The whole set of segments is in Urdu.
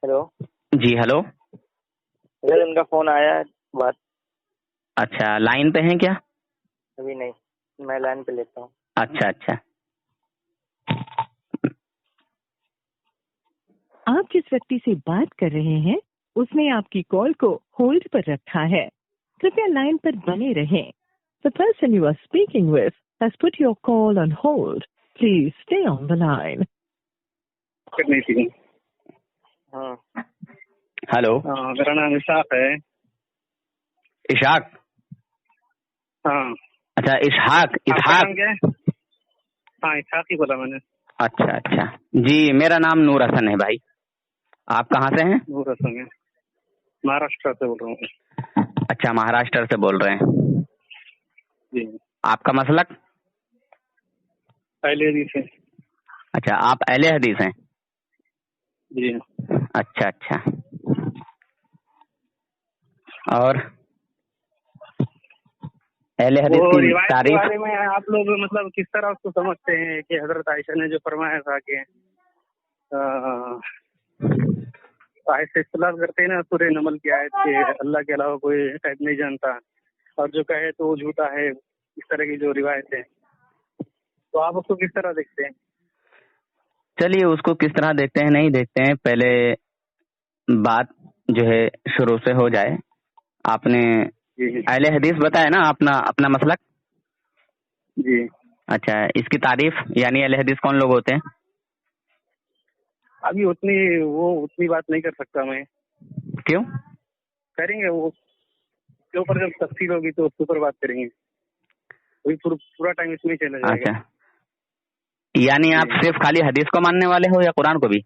ہیلو جی ہیلو. سر ان کا فون آیا ہے بات. اچھا لائن پہ ہیں کیا؟ ابھی نہیں, میں لائن پہ لیتا ہوں. اچھا اچھا. آپ جس ویکتی سے بات کر رہے ہیں اس نے آپ کی کال کو ہولڈ پر رکھا ہے. کرپیا لائن پر بنے رہیں. The person you are speaking with has put your call on hold. Please stay on the line. کرنی تھی. ہاں ہیلو. میرا نام اشاق ہے. اشاق. ہاں. اچھا اسحاق. آپ کا نام کیا ہے؟ ہاں اشاق ہی بولا میں نے. اچھا اچھا جی میرا نام نور حسن ہے بھائی. آپ کہاں سے ہیں؟ نور حسن ہے, مہاراشٹر سے بول رہا ہوں. اچھا مہاراشٹر سے بول رہے ہیں. جی. آپ کا مسلک؟ اہل حدیث ہے. اچھا آپ اہل حدیث ہیں. جی. اچھا اچھا. اور اہل حدیث وہ کی روایت کے تعریف بارے میں آپ لوگ مطلب کس طرح اس کو سمجھتے ہیں کہ حضرت عائشہ نے جو فرمایا تھا کہ عائشہ اختلاف کرتے ہیں نا سورہ نمل کی آیت کہ اللہ کے علاوہ کوئی غیب نہیں جانتا اور جو کہے تو وہ جھوٹا ہے, اس طرح کی جو روایت ہے, تو آپ اس کو کس طرح دیکھتے ہیں؟ چلیے اس کو کس طرح دیکھتے ہیں نہیں دیکھتے ہیں, پہلے بات جو ہے شروع سے ہو جائے. آپ نے اہل حدیث بتایا نا اپنا مسلک. جی. اچھا اس کی تعریف یعنی اہل حدیث کون لوگ ہوتے ہیں؟ ابھی اتنی بات نہیں کر سکتا میں. کیوں؟ کریں گے وہ کے اوپر جب تفصیل ہوگی تو اس کے اوپر بات کریں گے. ابھی پورا ٹائم اس میں چلا جائے گا. اچھا یعنی آپ صرف خالی حدیث کو ماننے والے ہو یا قرآن کو بھی؟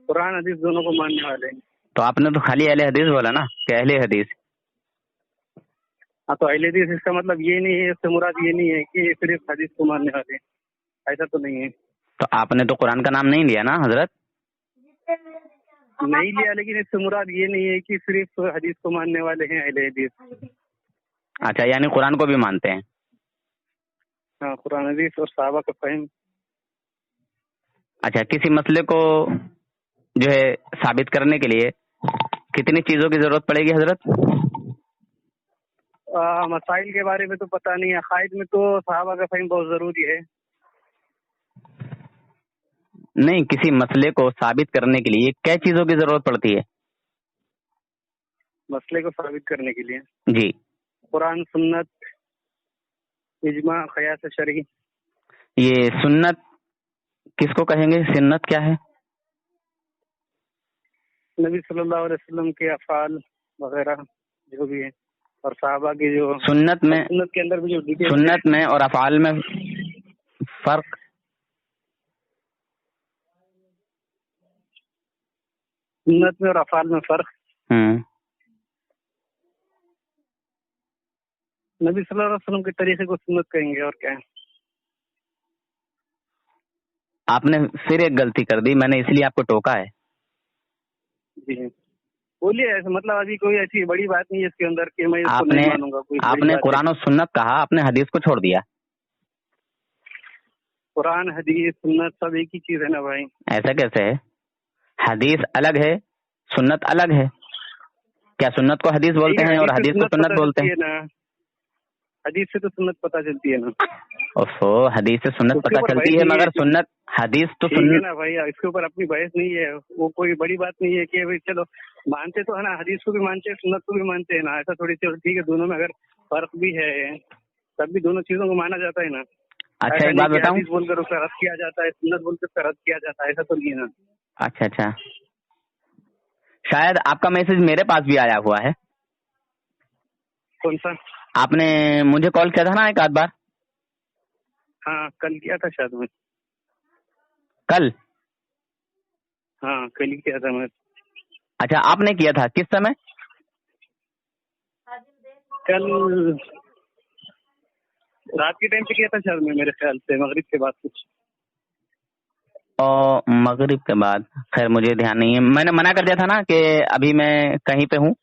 قرآن حدیث دونوں کو ماننے والے ہیں. تو آپ نے تو خالی اہل حدیث بولا نا کہ اہل حدیث. ہاں تو اہل حدیث اس کا مطلب یہ نہیں ہے, اس سے مراد یہ نہیں ہے کہ صرف حدیث کو ماننے والے ہیں, ایسا تو نہیں ہے. تو آپ نے تو قرآن کا نام نہیں لیا نا حضرت. نہیں لیا, لیکن اس سے مراد یہ نہیں ہے کہ صرف حدیث کو ماننے والے ہیں اہل حدیث. اچھا یعنی قرآن کو بھی مانتے ہیں. ہاں قرآن حدیث اور صحابہ کا فہم. اچھا کسی مسئلے کو جو ہے ثابت کرنے کے لیے کتنی چیزوں کی ضرورت پڑے گی حضرت؟ مسائل کے بارے میں تو پتہ نہیں, عقائد میں تو صحابہ کا فہم بہت ضروری ہے. نہیں کسی مسئلے کو ثابت کرنے کے لیے کیا چیزوں کی ضرورت پڑتی ہے؟ مسئلے کو ثابت کرنے کے لیے جی قرآن, سنت, اجماع, قیاس شرعی. یہ سنت کس کو کہیں گے؟ سنت کیا ہے؟ نبی صلی اللہ علیہ وسلم کے افعال وغیرہ جو بھی ہے, اور صحابہ کی جو سنت کے اندر بھی جو ڈیٹیل سنت میں اور افعال میں فرق. سنت میں اور افعال میں فرق. نبی صلی اللہ علیہ وسلم کے طریقے کو سنت کہیں گے, اور کیا ہے. آپ نے پھر ایک غلطی کر دی, میں نے اس لیے آپ کو ٹوکا ہے. جی بولیے. مطلب ابھی کوئی ایسی بڑی بات نہیں ہے اس کے اندر کہ میں اس کو نہیں مانوں گا. آپ نے قرآن و سنت کہا, آپ نے حدیث کو چھوڑ دیا. قرآن حدیث سنت سب ایک ہی چیز ہے نا بھائی. ایسا کیسے ہے؟ حدیث الگ ہے, سنت الگ ہے. کیا سنت کو حدیث بولتے ہیں اور حدیث کو سنت بولتے ہیں؟ حدیث سے تو سنت پتہ چلتی ہے نا. حدیث سے سنت پتہ چلتی ہے, مگر سنت حدیث تو ٹھیک ہے نا بھائی, اس کے اوپر اپنی بحث نہیں ہے. وہ کوئی بڑی بات نہیں ہے کہ بھائی چلو مانتے تو ہے نا, حدیث کو بھی مانتے ہیں سنت کو بھی مانتے ہیں نا. ایسا تھوڑی ٹھیک ہے, دونوں میں اگر فرق بھی ہے تب بھی دونوں چیزوں کو مانا جاتا ہے نا. اچھا ایک بات بتاؤں, حدیث بول کر اس کا رد کیا جاتا ہے, سنت بول کر اس کا رد کیا جاتا ہے, ایسا تو نہیں ہے نا. اچھا اچھا, شاید آپ کا میسج میرے پاس بھی آیا ہوا ہے. کون سا؟ آپ نے مجھے کال کیا تھا نا ایک آدھ بار. ہاں کل کیا تھا شاید میں. کل؟ ہاں کل ہی کیا تھا میں. اچھا آپ نے کیا تھا کس سمے؟ کل رات کے ٹائم پہ کیا تھا شاید میں, میرے خیال سے مغرب کے بعد کچھ. مغرب کے بعد, خیر مجھے دھیان نہیں ہے. میں نے منع کر دیا تھا نا کہ ابھی میں کہیں پہ ہوں.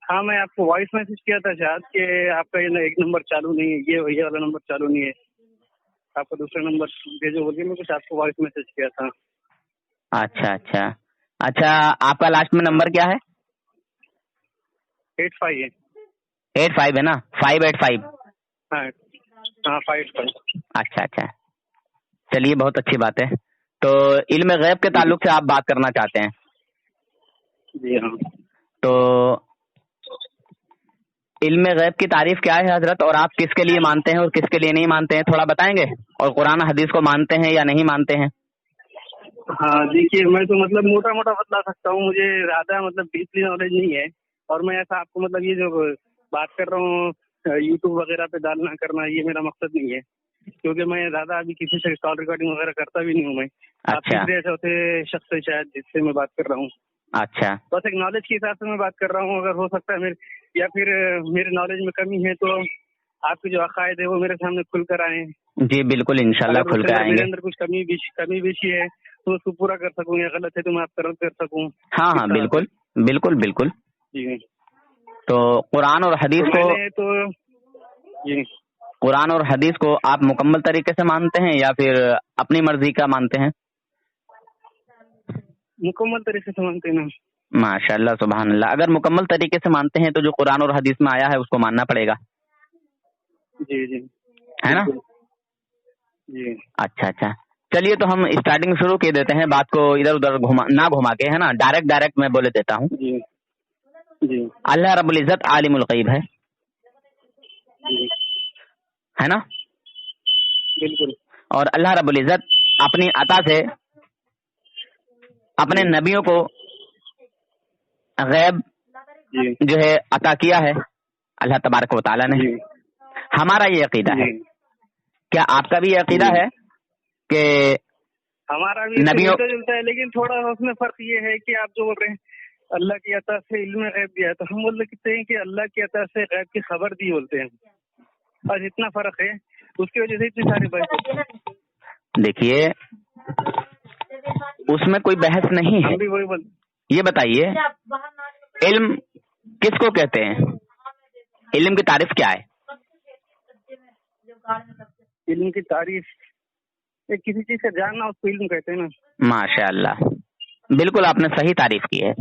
ہاں میں آپ کو وائس میسج کیا تھا شاید کہ آپ کا یہ ایک نمبر چالو نہیں ہے, یہ والا نمبر چالو نہیں ہے. آپ کا دوسرا نمبر بھیجو بول کے میں کچھ آپ کو وائس میسج کیا تھا. اچھا اچھا اچھا, آپ کا لاسٹ میں نمبر کیا ہے؟ 85 ہے. 85 ہے نا, 585. ہاں 585. اچھا اچھا, چلیے بہت اچھی بات ہے. تو علم غیب کے تعلق سے آپ بات کرنا چاہتے ہیں؟ جی ہاں. تو علم غیب کی تعریف کیا ہے حضرت, اور آپ کس کے لیے مانتے ہیں اور کس کے لیے نہیں مانتے ہیں, تھوڑا بتائیں گے؟ اور قرآن حدیث کو مانتے ہیں یا نہیں مانتے ہیں؟ ہاں دیکھیے, میں تو مطلب موٹا موٹا بتلا سکتا ہوں, مجھے زیادہ مطلب ڈیپلی نالج نہیں ہے. اور میں ایسا آپ کو مطلب یہ جو بات کر رہا ہوں یوٹیوب وغیرہ پہ ڈالنا کرنا, یہ میرا مقصد نہیں ہے, کیونکہ میں زیادہ ابھی کسی سے کال ریکارڈنگ وغیرہ کرتا بھی نہیں ہوں. میں آپ اچھا تیسرے ایسے ہوتے شخص سے شاید جس سے میں بات کر رہا ہوں. اچھا بس ایک نالج کے حساب سے میں بات کر رہا ہوں. اگر ہو سکتا ہے یا پھر میرے نالج میں کمی ہے تو آپ کے جو عقائد ہے وہ میرے سامنے کھل کر آئیں. جی بالکل, انشاءاللہ کھل کے آئیں میرے گے. اندر کچھ کمی بیشی ہے تو اس کو پورا کر سکوں, یا غلط ہے تو میں آپ کا رد کر سکوں. ہاں ہاں بالکل بالکل بالکل. جی تو قرآن اور حدیث کو جی قرآن اور حدیث کو آپ مکمل طریقے سے مانتے ہیں یا پھر اپنی مرضی کا مانتے ہیں؟ مکمل طریقے سے مانتے ہیں نا. ماشاء اللہ سبحان اللہ. اگر مکمل طریقے سے مانتے ہیں تو جو قرآن اور حدیث میں آیا ہے اس کو ماننا پڑے گا. جی جی ہے نا؟ جی اچھا اچھا, چلیے تو ہم اسٹارٹنگ شروع کر دیتے ہیں, بات کو ادھر ادھر نہ گھما کے, ہے نا, ڈائریکٹ میں بولے دیتا ہوں. جی جی اللہ رب العزت عالم الغیب ہے, ہے نا؟ بالکل. اور اللہ رب العزت اپنی عطا سے اپنے نبیوں کو غیب جو ہے عطا کیا ہے اللہ تبارک و تعالیٰ نے. ہمارا یہ عقیدہ ہے. کیا آپ کا بھی یہ عقیدہ ہے کہ ہمارا بھی نبیوں ملتا جلتا ہے, لیکن تھوڑا اس میں فرق یہ ہے کہ آپ جو بول رہے ہیں اللہ کی عطا سے علم غیب دیا, تو ہم بولتے ہیں کہ اللہ کی عطا سے غیب کی خبر دی بولتے ہیں. اور اتنا فرق ہے, اس کی وجہ سے اتنی ساری بحث. دیکھیے اس میں کوئی بحث نہیں ہے. یہ بتائیے علم کس کو کہتے ہیں؟ علم کی تعریف کیا ہے؟ علم کی تعریف کسی چیز کا جاننا, اس کو علم کہتے ہیں نا. ماشاء اللہ, بالکل آپ نے صحیح تعریف کی ہے.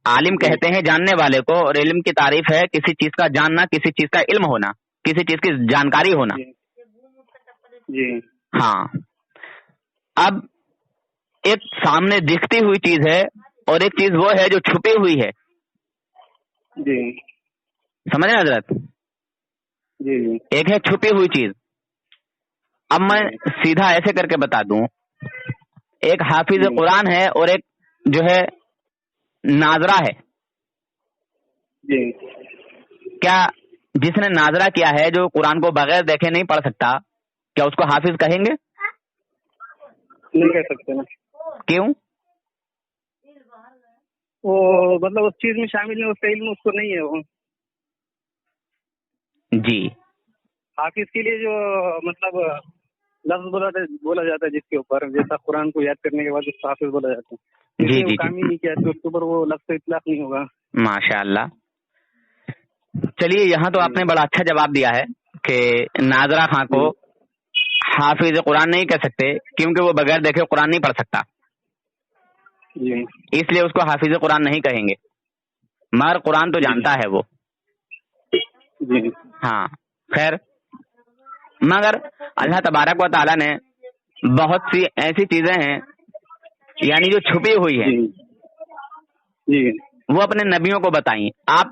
عالم کہتے ہیں جاننے والے کو, اور علم کی تعریف ہے کسی چیز کا جاننا, کسی چیز کا علم ہونا, کسی چیز کی جانکاری ہونا. جی ہاں. اب ایک سامنے دکھتی ہوئی چیز ہے اور ایک چیز وہ ہے جو چھپی ہوئی ہے. جی سمجھ رہے حضرت؟ جی ایک ہے چھپی ہوئی چیز. اب میں سیدھا ایسے کر کے بتا دوں, ایک حافظ قرآن ہے اور ایک جو ہے ناظرہ ہے. جی کیا جس نے ناظرہ کیا ہے, جو قرآن کو بغیر دیکھے نہیں پڑھ سکتا, کیا اس کو حافظ کہیں گے؟ نہیں کہہ سکتے نا. کیوں؟ وہ مطلب اس چیز میں شامل نہیں, اس کا علم اس کو نہیں ہے. وہ جی حافظ کے لیے جو مطلب لفظ بولا جاتا ہے جس کے اوپر, جیسا قرآن کو یاد کرنے کے بعد اس کو حافظ بولا جاتا ہے, جی وہ جی کام ہی نہیں کیا تو اس کے اوپر وہ لفظ اطلاق نہیں ہوگا. ماشاء اللہ. چلیے یہاں تو آپ نے بڑا اچھا جواب دیا ہے کہ ناظرہ خان کو حافظ قرآن نہیں کہہ سکتے کیونکہ وہ بغیر دیکھے قرآن نہیں پڑھ سکتا, اس لیے اس کو حافظ قرآن نہیں کہیں گے. مگر قرآن تو جانتا ہے وہ. ہاں خیر, مگر اللہ تبارک و تعالیٰ نے بہت سی ایسی چیزیں ہیں یعنی جو چھپی ہوئی ہیں, وہ اپنے نبیوں کو بتائیں. آپ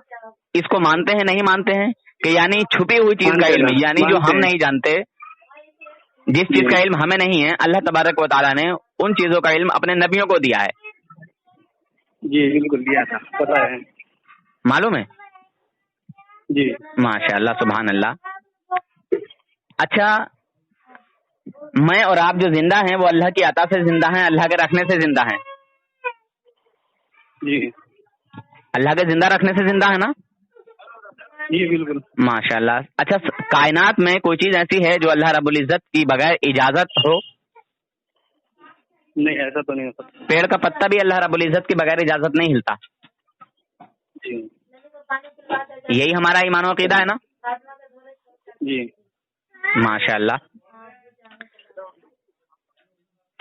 اس کو مانتے ہیں نہیں مانتے ہیں کہ یعنی چھپی ہوئی چیز کا علم, یعنی جو ہم نہیں جانتے, جس چیز کا علم ہمیں نہیں ہے, اللہ تبارک و تعالیٰ نے ان چیزوں کا علم اپنے نبیوں کو دیا ہے. جی بالکل دیا تھا, پتہ ہے, معلوم ہے. جی ماشاء اللہ سبحان اللہ. اچھا, میں اور آپ جو زندہ ہیں وہ اللہ کی عطا سے زندہ ہیں, اللہ کے رکھنے سے زندہ ہیں. جی اللہ کے زندہ رکھنے سے زندہ ہے نا. جی بالکل ماشاء اللہ. اچھا, کائنات میں کوئی چیز ایسی ہے جو اللہ رب العزت کی بغیر اجازت ہو؟ نہیں, ایسا تو نہیں ہو سکتا. پیڑ کا پتا بھی اللہ رب العزت کی بغیر اجازت نہیں ہلتا. جی یہی ہمارا ایمان و عقیدہ ہے نا. جی ماشاء اللہ.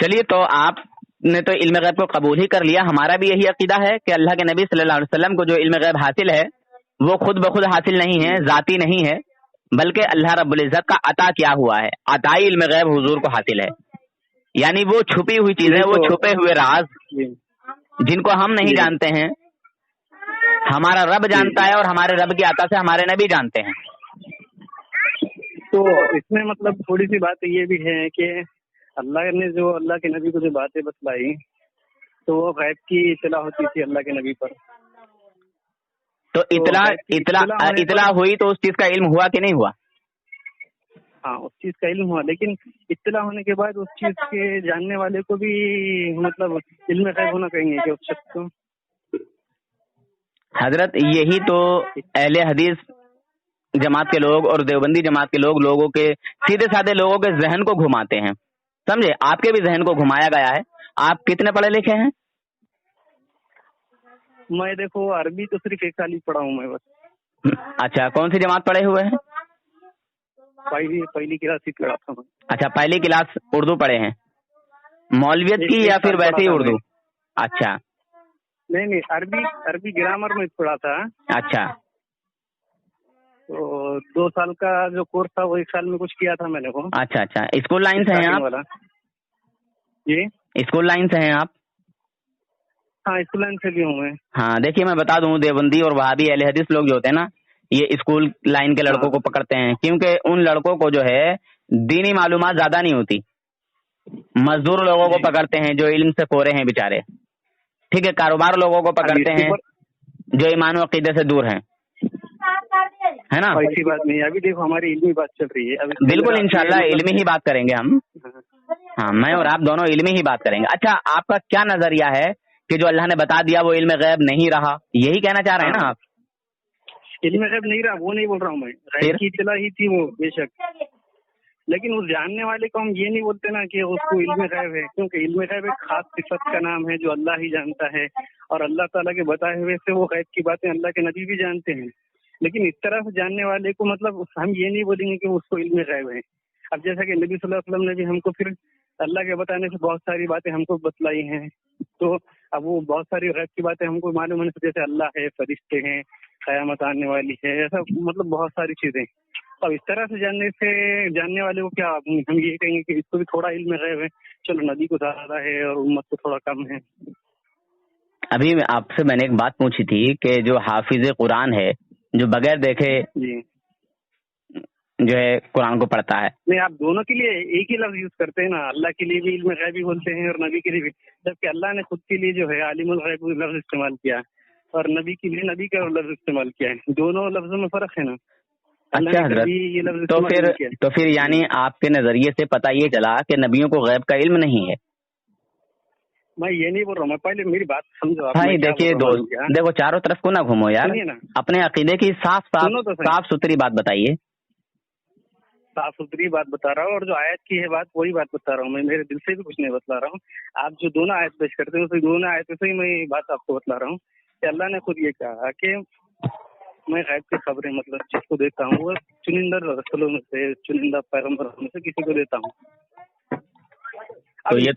چلیے تو آپ نے تو علم غیب کو قبول ہی کر لیا. ہمارا بھی یہی عقیدہ ہے کہ اللہ کے نبی صلی اللہ علیہ وسلم کو جو علم غیب حاصل ہے وہ خود بخود حاصل نہیں ہے, ذاتی نہیں ہے, بلکہ اللہ رب العزت کا عطا کیا ہوا ہے. عطائی علم غیب حضور کو حاصل ہے, یعنی وہ چھپی ہوئی چیزیں, وہ چھپے ہوئے راز جن کو ہم نہیں جانتے ہیں, ہمارا رب جانتا ہے, اور ہمارے رب کی عطا سے ہمارے نبی جانتے ہیں. تو اس میں مطلب تھوڑی سی بات یہ بھی ہے کہ اللہ نے جو اللہ کے نبی کو جو باتیں بتلائی تو وہ غیب کی اطلاع ہوتی تھی اللہ کے نبی پر. تو اطلاع ہوئی تو اس چیز کا علم ہوا کہ نہیں ہوا؟ ہاں, اس چیز کا علم ہوا, لیکن اطلاع ہونے کے بعد اس چیز کے جاننے والے کو بھی مطلب علم غیب ہونا کہیں گے کہ اس شخص کو. حضرت یہی تو اہل حدیث جماعت کے لوگ اور دیوبندی جماعت کے لوگ لوگوں کے سیدھے سادے لوگوں کے ذہن کو گھماتے ہیں, سمجھے؟ آپ کے بھی ذہن کو گھمایا گیا ہے. آپ کتنے پڑھے لکھے ہیں؟ میں دیکھو عربی تو صرف 1 سال ہی پڑھا ہوں میں بس. اچھا, کون سی جماعت پڑھے ہوئے ہیں؟ پہلی کلاس ہی پڑھا تھا میں. اچھا, پہلی کلاس اردو پڑھے ہیں, مولویت کی یا پھر ویسے ہی اردو؟ اچھا, نہیں عربی گرامر میں پڑھا تھا. اچھا, تو 2 سال کا جو کورس تھا وہ 1 سال میں کچھ کیا تھا میں نے وہ. اچھا, اسکول لائن سے ہیں آپ؟ جی, اسکول لائن سے ہیں آپ؟ ہاں, اسکول لائن سے بھی ہوں میں. ہاں, دیکھیے میں بتا دوں, دیوبندی اور وہابی اہل حدیث لوگ جو ہوتے ہیں نا, یہ اسکول لائن کے لڑکوں کو پکڑتے ہیں, کیونکہ ان لڑکوں کو جو ہے دینی معلومات زیادہ نہیں ہوتی. مزدور لوگوں کو پکڑتے ہیں جو علم سے کورے ہیں بیچارے, ٹھیک ہے, کاروبار لوگوں کو پکڑتے ہیں جو ایمان و عقیدے سے دور ہیں, ہے نا؟ ایسی بات نہیں, ابھی دیکھو ہماری علمی بات چل رہی ہے. بالکل, انشاءاللہ علمی ہی بات کریں گے ہم. ہاں, میں اور آپ دونوں علمی ہی بات کریں گے. اچھا, آپ کا کیا نظریہ ہے کہ جو اللہ نے بتا دیا وہ علم غیب نہیں رہا, یہی کہنا چاہ رہے ہیں نا آپ؟ علم غیب نہیں رہا وہ نہیں بول رہا ہوں میں, غیب کی اطلاع ہی تھی وہ بے شک, لیکن اس جاننے والے کو ہم یہ نہیں بولتے نا کہ اس کو علم غیب ہے, کیونکہ علم غیب ایک خاص صفت کا نام ہے جو اللہ ہی جانتا ہے, اور اللہ تعالیٰ کے بتائے ہوئے سے وہ غیب کی باتیں اللہ کے نبی بھی جانتے ہیں. لیکن اس طرح سے جاننے والے کو مطلب ہم یہ نہیں بولیں گے کہ اس کو علم غیب ہے. اب جیسا کہ نبی صلی اللہ علیہ وسلم نے بھی ہم کو پھر اللہ کے بتانے سے بہت ساری باتیں ہم کو بتلائی ہیں, تو اب وہ بہت ساری غیب کی باتیں ہم کو معلوم ہونے سے, جیسے اللہ ہے, فرشتے ہیں, قیامت آنے والی ہے, ایسا مطلب بہت ساری چیزیں. اب اس طرح سے جاننے والے کو کیا ہم یہ کہیں گے کہ اس کو بھی تھوڑا علم غیب ہے, چلو نبی کو زیادہ ہے اور امت کو تھوڑا کم ہے. ابھی آپ سے میں نے ایک بات پوچھی تھی کہ جو حافظ قرآن ہے, جو بغیر دیکھے جی جو ہے قرآن کو پڑھتا ہے, نہیں, آپ دونوں کے لیے ایک ہی لفظ یوز کرتے ہیں نا, اللہ کے لیے بھی علم غیبی بولتے ہیں اور نبی کے لیے بھی, جبکہ اللہ نے خود کے لیے جو ہے عالم الغیب لفظ استعمال کیا اور نبی کے لیے نبی کا لفظ استعمال کیا ہے. دونوں لفظوں میں فرق ہے نا. اچھا حضرت, تو پھر یعنی آپ کے نظریے سے پتہ یہ چلا کہ نبیوں کو غیب کا علم نہیں ہے. میں یہ نہیں بول رہا ہوں, میں پہلے میری بات سمجھو. بھائی دیکھیے دوست, دیکھو چاروں طرف کو نہ گھومو یار, اپنے عقیدے کی صاف ستھری بات بتائیے. صاف ستھری بات بتا رہا ہوں, اور جو آیت کی ہے بات وہی بات بتا رہا ہوں. میں میرے دل سے بھی کچھ نہیں بتلا رہا ہوں. آپ جو دونوں آیت پیش کرتے ہیں اسی دونوں آیتوں سے ہی میں بات آپ کو بتلا رہا ہوں کہ اللہ نے خود یہ کہا کہ میں غیب کی خبریں مطلب جس کو دیتا ہوں وہ چنندہ رسولوں میں سے, چنندہ پیغمبروں میں سے کسی کو دیتا ہوں. تو یہ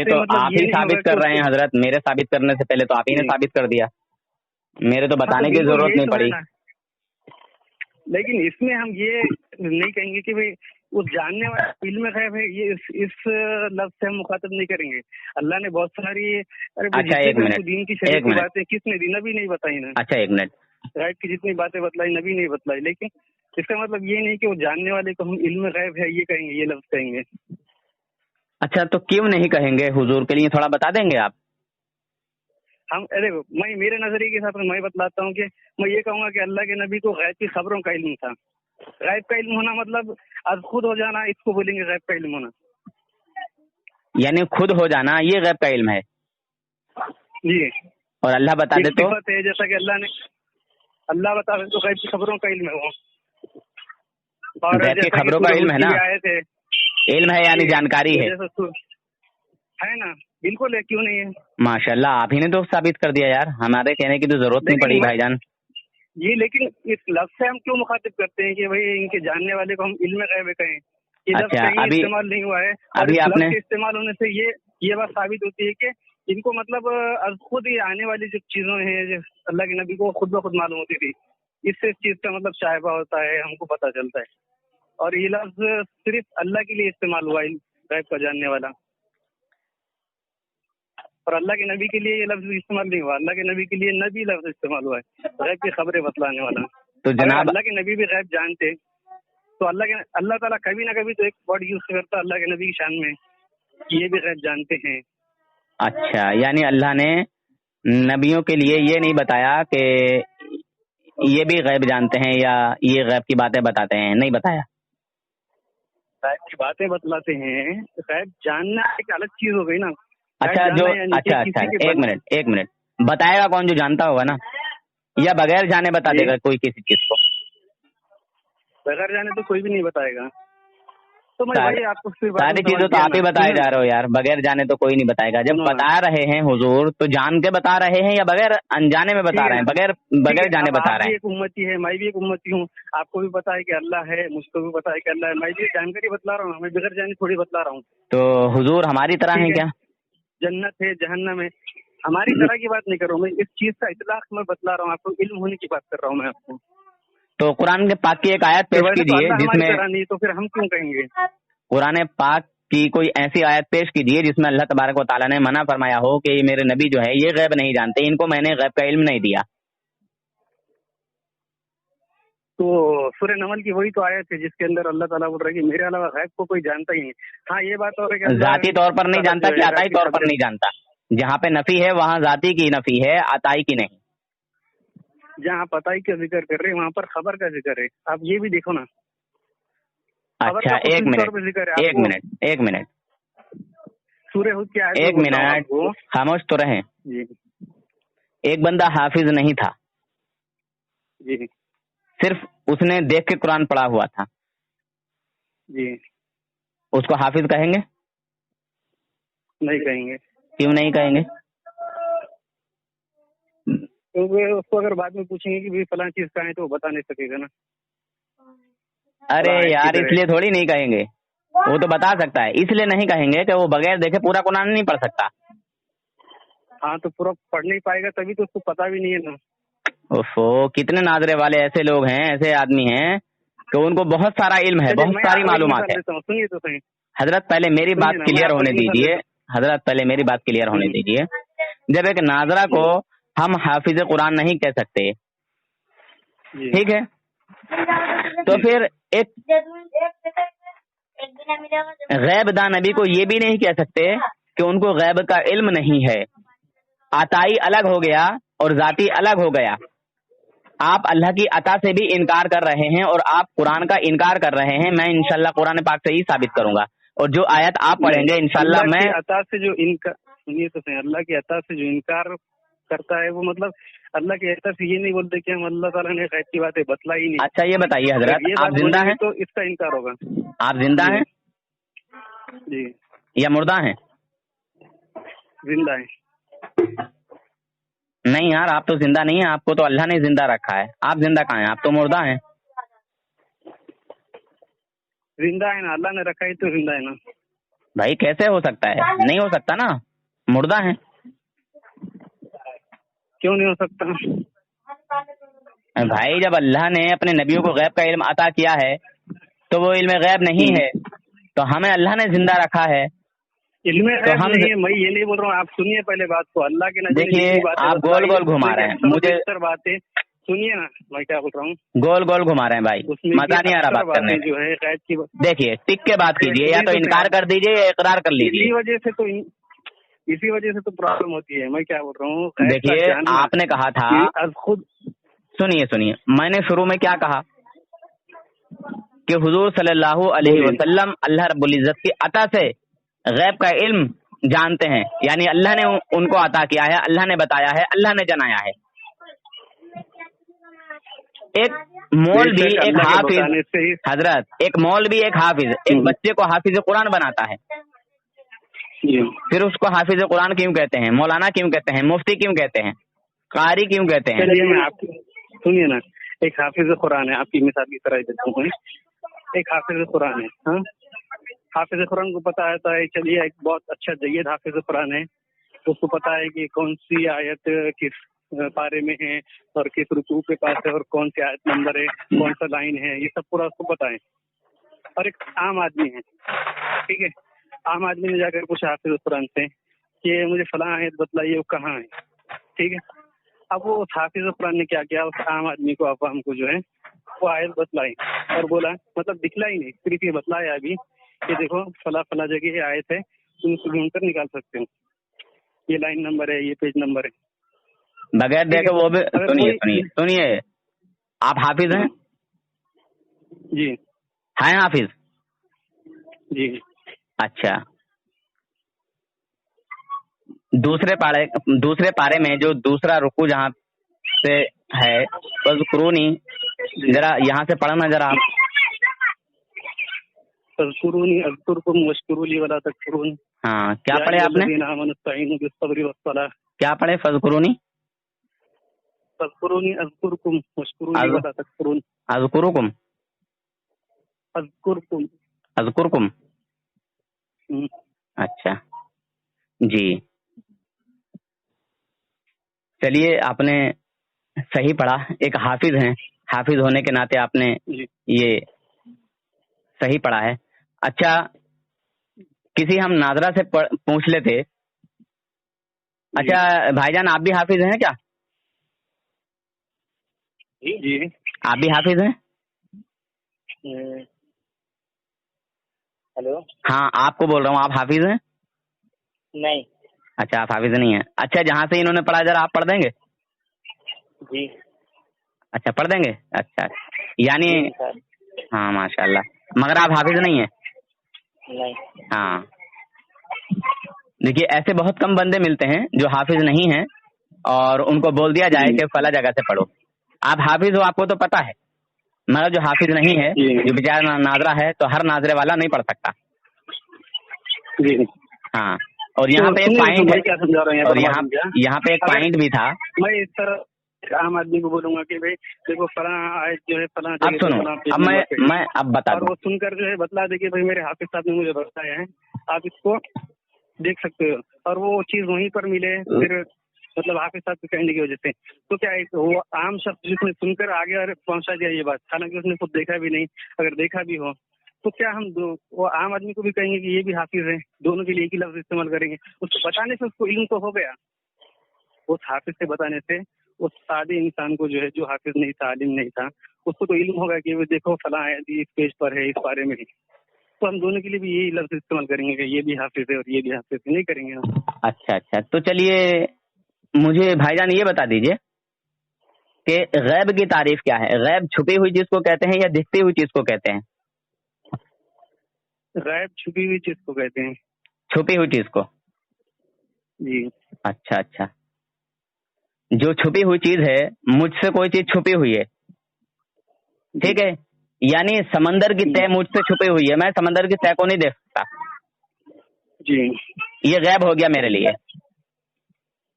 تو آپ ہی ثابت کر رہے ہیں حضرت, میرے ثابت کرنے سے پہلے تو آپ ہی نے ثابت کر دیا, میرے تو بتانے کی ضرورت نہیں پڑی. لیکن اس میں ہم یہ نہیں کہیں گے کہ بھائی وہ جاننے والا علم غیب ہے, یہ اس لفظ سے ہم مخاطب نہیں کریں گے. اللہ نے بہت ساری دین کی شریعت کی باتیں کس نے دی, نبی نہیں بتائی نا. اچھا ایک منٹ, غیب کی جتنی باتیں بتلائی نبی نہیں بتلائی, لیکن اس کا مطلب یہ نہیں کہ وہ جاننے والے کو ہم علم غیب ہے یہ کہیں گے, یہ لفظ کہیں گے. اچھا تو کیوں نہیں کہیں گے حضور کے لیے تھوڑا بتا دیں گے آپ؟ ہم میں میرے نظریے کے حساب سے میں بتلاتا ہوں کہ میں یہ کہوں گا کہ اللہ کے نبی کو غیب کی خبروں کا علم تھا. غیب کا علم ہونا مطلب از خود ہو جانا, اس کو بولیں گے غیب کا علم ہونا. یعنی خود ہو جانا یہ غیب کا علم ہے جی, اور اللہ بتا دے تو ہے جیسا کہ اللہ بتا دے تو غیب کی خبروں کا علم ہے وہ, اور غیب کی خبروں کا علم ہے نا, علم ہے یعنی جانکاری ہے نا. بالکل ہے, کیوں نہیں ہے. ماشاء اللہ, آپ ہی نے تو ثابت کر دیا یار, ہمارے کہنے کی تو ضرورت نہیں پڑی بھائی جان. جی, لیکن اس لفظ سے ہم کیوں مخاطب کرتے ہیں کہ بھائی ان کے جاننے والے کو ہم علم غیب کہیں, یہ لفظ اچھا، کہیں استعمال نہیں ہوا ہے. اور ابھی اس آپ نے لفظ کے استعمال ہونے سے یہ بات ثابت ہوتی ہے کہ ان کو مطلب خود ہی آنے والی جو چیزوں ہیں جو اللہ کے نبی کو خود بخود معلوم ہوتی تھی. اس سے اس چیز کا مطلب شائبہ ہوتا ہے، ہم کو پتہ چلتا ہے. اور یہ لفظ صرف اللہ کے لیے استعمال ہوا ہے، غیب کا جاننے والا. اور اللہ کے نبی کے لیے یہ لفظ استعمال نہیں ہوا. اللہ کے نبی کے لیے نبی لفظ استعمال ہوا ہے، غیب کی خبریں بتلانے والا. تو اگر جناب اللہ کے نبی بھی غیب جانتے تو اللہ تعالیٰ کبھی نہ کبھی تو ایک ورڈ یوز کرتا اللہ کے نبی کی شان میں کہ یہ بھی غیب جانتے ہیں. اچھا، یعنی اللہ نے نبیوں کے لیے یہ نہیں بتایا کہ یہ بھی غیب جانتے ہیں یا یہ غیب کی باتیں بتاتے ہیں، نہیں بتایا. غیب کی باتیں بتلاتے ہیں. غیب جاننا ایک الگ چیز ہو گئی نا. اچھا ایک منٹ بتائے گا کون؟ جو جانتا ہوگا نا، یا بغیر جانے بتا دے گا کوئی کسی چیز کو؟ بغیر جانے تو کوئی بھی نہیں بتائے گا. تو میں آپ کو ساری چیزیں تو آپ ہی بتائے جا رہے ہو یار. بغیر جانے تو کوئی نہیں بتائے گا. جب بتا رہے ہیں حضور تو جان کے بتا رہے ہیں یا بغیر انجانے میں بتا رہے ہیں؟ بغیر جانے بتا رہے ہیں. ایک امتی ہے، میں بھی ایک امتی ہوں. آپ کو بھی پتا ہے کہ اللہ ہے، مجھ کو بھی پتا ہے کہ اللہ ہے. میں بھی جان کر ہی بتلا رہا ہوں، میں بغیر جانے تھوڑی بتلا رہا ہوں. تو حضور ہماری طرح ہیں کیا؟ جنت ہے، جہنم ہے، ہماری طرح کی بات نہیں کر رہا ہوں میں. اس چیز کا اطلاق میں بتلا رہا ہوں آپ کو، علم ہونے کی بات کر رہا ہوں میں آپ کو. تو قرآن کے پاک کی ایک آیت پیش کیجیے جس میں، نہیں تو پھر ہم کیوں کہیں گے؟ قرآن پاک کی کوئی ایسی آیت پیش کیجیے جس میں اللہ تبارک و تعالیٰ نے منع فرمایا ہو کہ یہ میرے نبی جو ہے یہ غیب نہیں جانتے، ان کو میں نے غیب کا علم نہیں دیا. تو سورہ نمل کی وہی تو آیت ہے جس کے اندر اللہ تعالیٰ بول رہا ہے کہ میرے علاوہ غیب کو کوئی جانتا ہی نہیں. ہاں یہ بات اور ذاتی طور پر نہیں جانتا کہ عطائی طور پر نہیں جانتا. جہاں پہ نفی ہے وہاں ذاتی کی نفی ہے، عطائی کی نہیں. جہاں پتائی کا ذکر کر رہے ہیں وہاں پر خبر کا ذکر ہے. آپ یہ بھی دیکھو نا. اچھا ایک منٹ سورہ ہود کی آیت ایک منٹ خاموش تو رہیں. جی. ایک بندہ حافظ نہیں تھا، جی صرف اس نے دیکھ کے قرآن پڑھا ہوا تھا، جی، اس کو حافظ کہیں گے؟ نہیں کہیں گے. کیوں نہیں کہیں گے؟ کیونکہ اس کو اگر بعد میں پوچھیں گے کہ فلاں چیز کا ہے تو وہ بتا نہیں سکے گا نا. ارے یار اس لیے تھوڑی نہیں کہیں گے، وہ تو بتا سکتا ہے. اس لیے نہیں کہیں گے کہ وہ بغیر دیکھے پورا قرآن نہیں پڑھ سکتا. ہاں تو پورا پڑھ نہیں پائے گا تبھی تو اس کو پتا بھی نہیں ہے نا. اوفو، کتنے ناظرے والے ایسے لوگ ہیں، ایسے آدمی ہیں کہ ان کو بہت سارا علم ہے، بہت ساری معلومات ہے. سنیے تو صحیح حضرت پہلے میری بات کلیئر ہونے دیجیے. حضرت پہلے میری بات کلیئر ہونے دیجیے. جب ایک ناظرہ کو ہم حافظ قرآن نہیں کہہ سکتے، ٹھیک ہے، تو پھر ایک غیب داں نبی کو یہ بھی نہیں کہہ سکتے کہ ان کو غیب کا علم نہیں ہے. عطائی الگ ہو گیا اور ذاتی الگ ہو گیا. آپ اللہ کی عطا سے بھی انکار کر رہے ہیں اور آپ قرآن کا انکار کر رہے ہیں. میں انشاءاللہ قرآن پاک سے ہی ثابت کروں گا، اور جو آیت آپ پڑھیں گے انشاءاللہ میں عطا سے جو انکار، سنیے تو صحیح، اللہ کی عطا سے جو انکار کرتا ہے وہ مطلب اللہ کی عطا سے یہ نہیں بولتے کہ ہم اللہ تعالیٰ نے غیب کی باتیں بتلائی نہیں. اچھا یہ بتائیے حضرت، آپ زندہ ہیں؟ تو اس کا انکار ہوگا. آپ زندہ ہیں جی یا مردہ ہیں؟ زندہ ہیں. نہیں یار، آپ تو زندہ نہیں ہیں، آپ کو تو اللہ نے زندہ رکھا ہے. آپ زندہ کہاں ہیں؟ آپ تو مردہ ہیں. زندہ ہے نا، اللہ نے رکھا ہے تو زندہ ہے نا. بھائی کیسے ہو سکتا ہے؟ نہیں ہو سکتا نا، مردہ ہیں. کیوں نہیں ہو سکتا؟ بھائی جب اللہ نے اپنے نبیوں کو غیب کا علم عطا کیا ہے تو وہ علم غیب نہیں ہے، تو ہمیں اللہ نے زندہ رکھا ہے. علم غیب نہیں ہے، میں یہ نہیں بول رہا ہوں. آپ سنیے پہلے بات کو. اللہ کے نبی دیکھیے آپ گول گول گھما رہے ہیں مجھے. باتیں سنیے نا، میں کیا بول رہا ہوں. گول گول گھما رہے ہیں بھائی، مزہ نہیں آ رہا بات کرنے. جو ہے غیب کی دیکھیے ٹک کے بات کیجیے، یا تو انکار کر دیجیے یا اقرار کر لیجیے. اسی وجہ سے تو پرابلم ہوتی ہے. میں کیا بول رہا ہوں، دیکھیے آپ نے کہا تھا، خود سنیے میں نے شروع میں کیا کہا کہ حضور صلی اللہ علیہ وسلم اللہ رب العزت کی عطا سے غیب کا علم جانتے ہیں، یعنی اللہ نے ان کو عطا کیا ہے، اللہ نے بتایا ہے، اللہ نے جنایا ہے. ایک مولوی ایک حافظ، حضرت ایک مولوی ایک حافظ ایک بچے کو حافظ قرآن بناتا ہے، پھر اس کو حافظ قرآن کیوں کہتے ہیں؟ مولانا کیوں کہتے ہیں؟ مفتی کیوں کہتے ہیں؟ قاری کیوں کہتے ہیں؟ سنیے نا، ایک حافظ قرآن ہے، آپ کی مثال کی طرح دیتا ہوں. ایک حافظ قرآن ہے، ہاں، حافظ قرآن کو پتا ہوتا ہے چلیے ایک بہت اچھا جید حافظ قرآن ہے، اس کو پتا ہے کہ کون سی آیت کس پارے میں ہے اور کس رکوع کے پاس ہے اور کون سی آیت نمبر ہے، کون سا لائن ہے، یہ سب پورا اس کو پتا ہے. اور ایک عام آدمی ہے، ٹھیک ہے، عام آدمی نے جا کر پوچھا حافظ قرآن سے کہ مجھے فلاں آیت بتلائیے وہ کہاں ہے، ٹھیک ہے. اب وہ حافظ قرآن نے کیا کیا، اس عام آدمی کو، عوام کو جو ہے وہ آیت بتلائی اور بولا، مطلب دکھلائی نہیں، صرف یہ بتلایا ابھی کہ دیکھو فلاں فلاں جگہ یہ آیت ہے، تم اس کو ڈھونڈ کر نکال سکتے ہو، یہ لائن نمبر ہے، یہ پیج نمبر ہے. بغیر دیکھے وہ بھی سنیے آپ حافظ ہیں؟ جی ہیں حافظ؟ جی. اچھا، دوسرے پارے میں جو دوسرا رکوع جہاں سے ہے فذکرونی، ذرا یہاں سے پڑھنا ذرا آپ. فذکرونی اذکرکم واشکروا لی ولا تکفرون. ہاں کیا پڑھے آپ نے؟ کیا پڑھے؟ فذکرونی فذکرونی اذکرکم واشکروا لی ولا تکفرون. اذکرکم اذکرکم اذکرکم. اچھا جی، چلیے آپ نے صحیح پڑھا، ایک حافظ ہیں، حافظ ہونے کے ناطے آپ نے یہ صحیح پڑھا ہے. اچھا، کسی ہم ناظرہ سے پوچھ لیتے. اچھا بھائی جان آپ بھی حافظ ہیں کیا؟ جی آپ بھی حافظ ہیں؟ ہلو. ہاں آپ کو بول رہا ہوں، آپ حافظ ہیں؟ نہیں. اچھا آپ حافظ نہیں ہیں. اچھا جہاں سے انہوں نے پڑھا ذرا آپ پڑھ دیں گے؟ جی. اچھا پڑھ دیں گے. اچھا یعنی ہاں ماشاء اللہ، مگر آپ حافظ نہیں ہیں؟ نہیں. ہاں دیکھیے ایسے بہت کم بندے ملتے ہیں جو حافظ نہیں ہیں اور ان کو بول دیا جائے کہ فلاں جگہ سے پڑھو. آپ حافظ ہو، آپ کو تو پتا ہے، مگر جو حافظ نہیں ہے، جو بیچارہ ناظرہ ہے، تو ہر ناظرے والا نہیں پڑھ سکتا. ہاں اور یہاں پہ ایک پوائنٹ، اور یہاں پہ ایک پوائنٹ بھی تھا. میں اس طرح عام آدمی کو بولوں گا کہ بھائی دیکھو فلاں آیت جو ہے فلاں اب سنو، اب میں اب بتا اور دوں، وہ سن کر جو ہے بتلا دے کہ بھائی میرے حافظ صاحب نے مجھے بتایا ہے، آپ اس کو دیکھ سکتے ہو، اور وہ چیز وہیں پر ملے پھر مطلب حافظ صاحب کے کہنے کی وجہ سے. تو کیا وہ عام شخص جس نے سن کر آگے پہنچا دیا یہ بات، حالانکہ اس نے خود دیکھا بھی نہیں، اگر دیکھا بھی ہو تو کیا ہم وہ عام آدمی کو بھی کہیں گے کہ یہ بھی حافظ ہے؟ دونوں کے لیے ایک ہی لفظ استعمال کریں گے. اس کو بتانے سے اس کو علم تو ہو گیا، اس حافظ سے بتانے سے اس سادے انسان کو جو ہے، جو حافظ نہیں تھا، عالم نہیں تھا، اس کو تو علم ہوگا کہ وہ دیکھو فلاں ہے، اس پیج پر ہے، اس بارے میں ہے. تو ہم دونوں کے لیے بھی یہی لفظ استعمال کریں گے کہ یہ بھی حافظ ہے اور یہ بھی حافظ ہے، نہیں کریں گے ہم. اچھا تو چلیے مجھے بھائی جان یہ بتا دیجئے کہ غیب کی تعریف کیا ہے؟ غیب چھپی ہوئی چیز کو کہتے ہیں یا دکھتی ہوئی چیز کو کہتے ہیں؟ غیب چھپی ہوئی چیز کو کہتے ہیں. چھپی ہوئی چیز کو؟ جی. اچھا، جو چھپی ہوئی چیز ہے، مجھ سے کوئی چیز چھپی ہوئی ہے، ٹھیک ہے، یعنی سمندر کی تہ مجھ سے چھپی ہوئی ہے، میں سمندر کی تہ کو نہیں دیکھ سکتا، جی یہ غیب ہو گیا میرے لیے.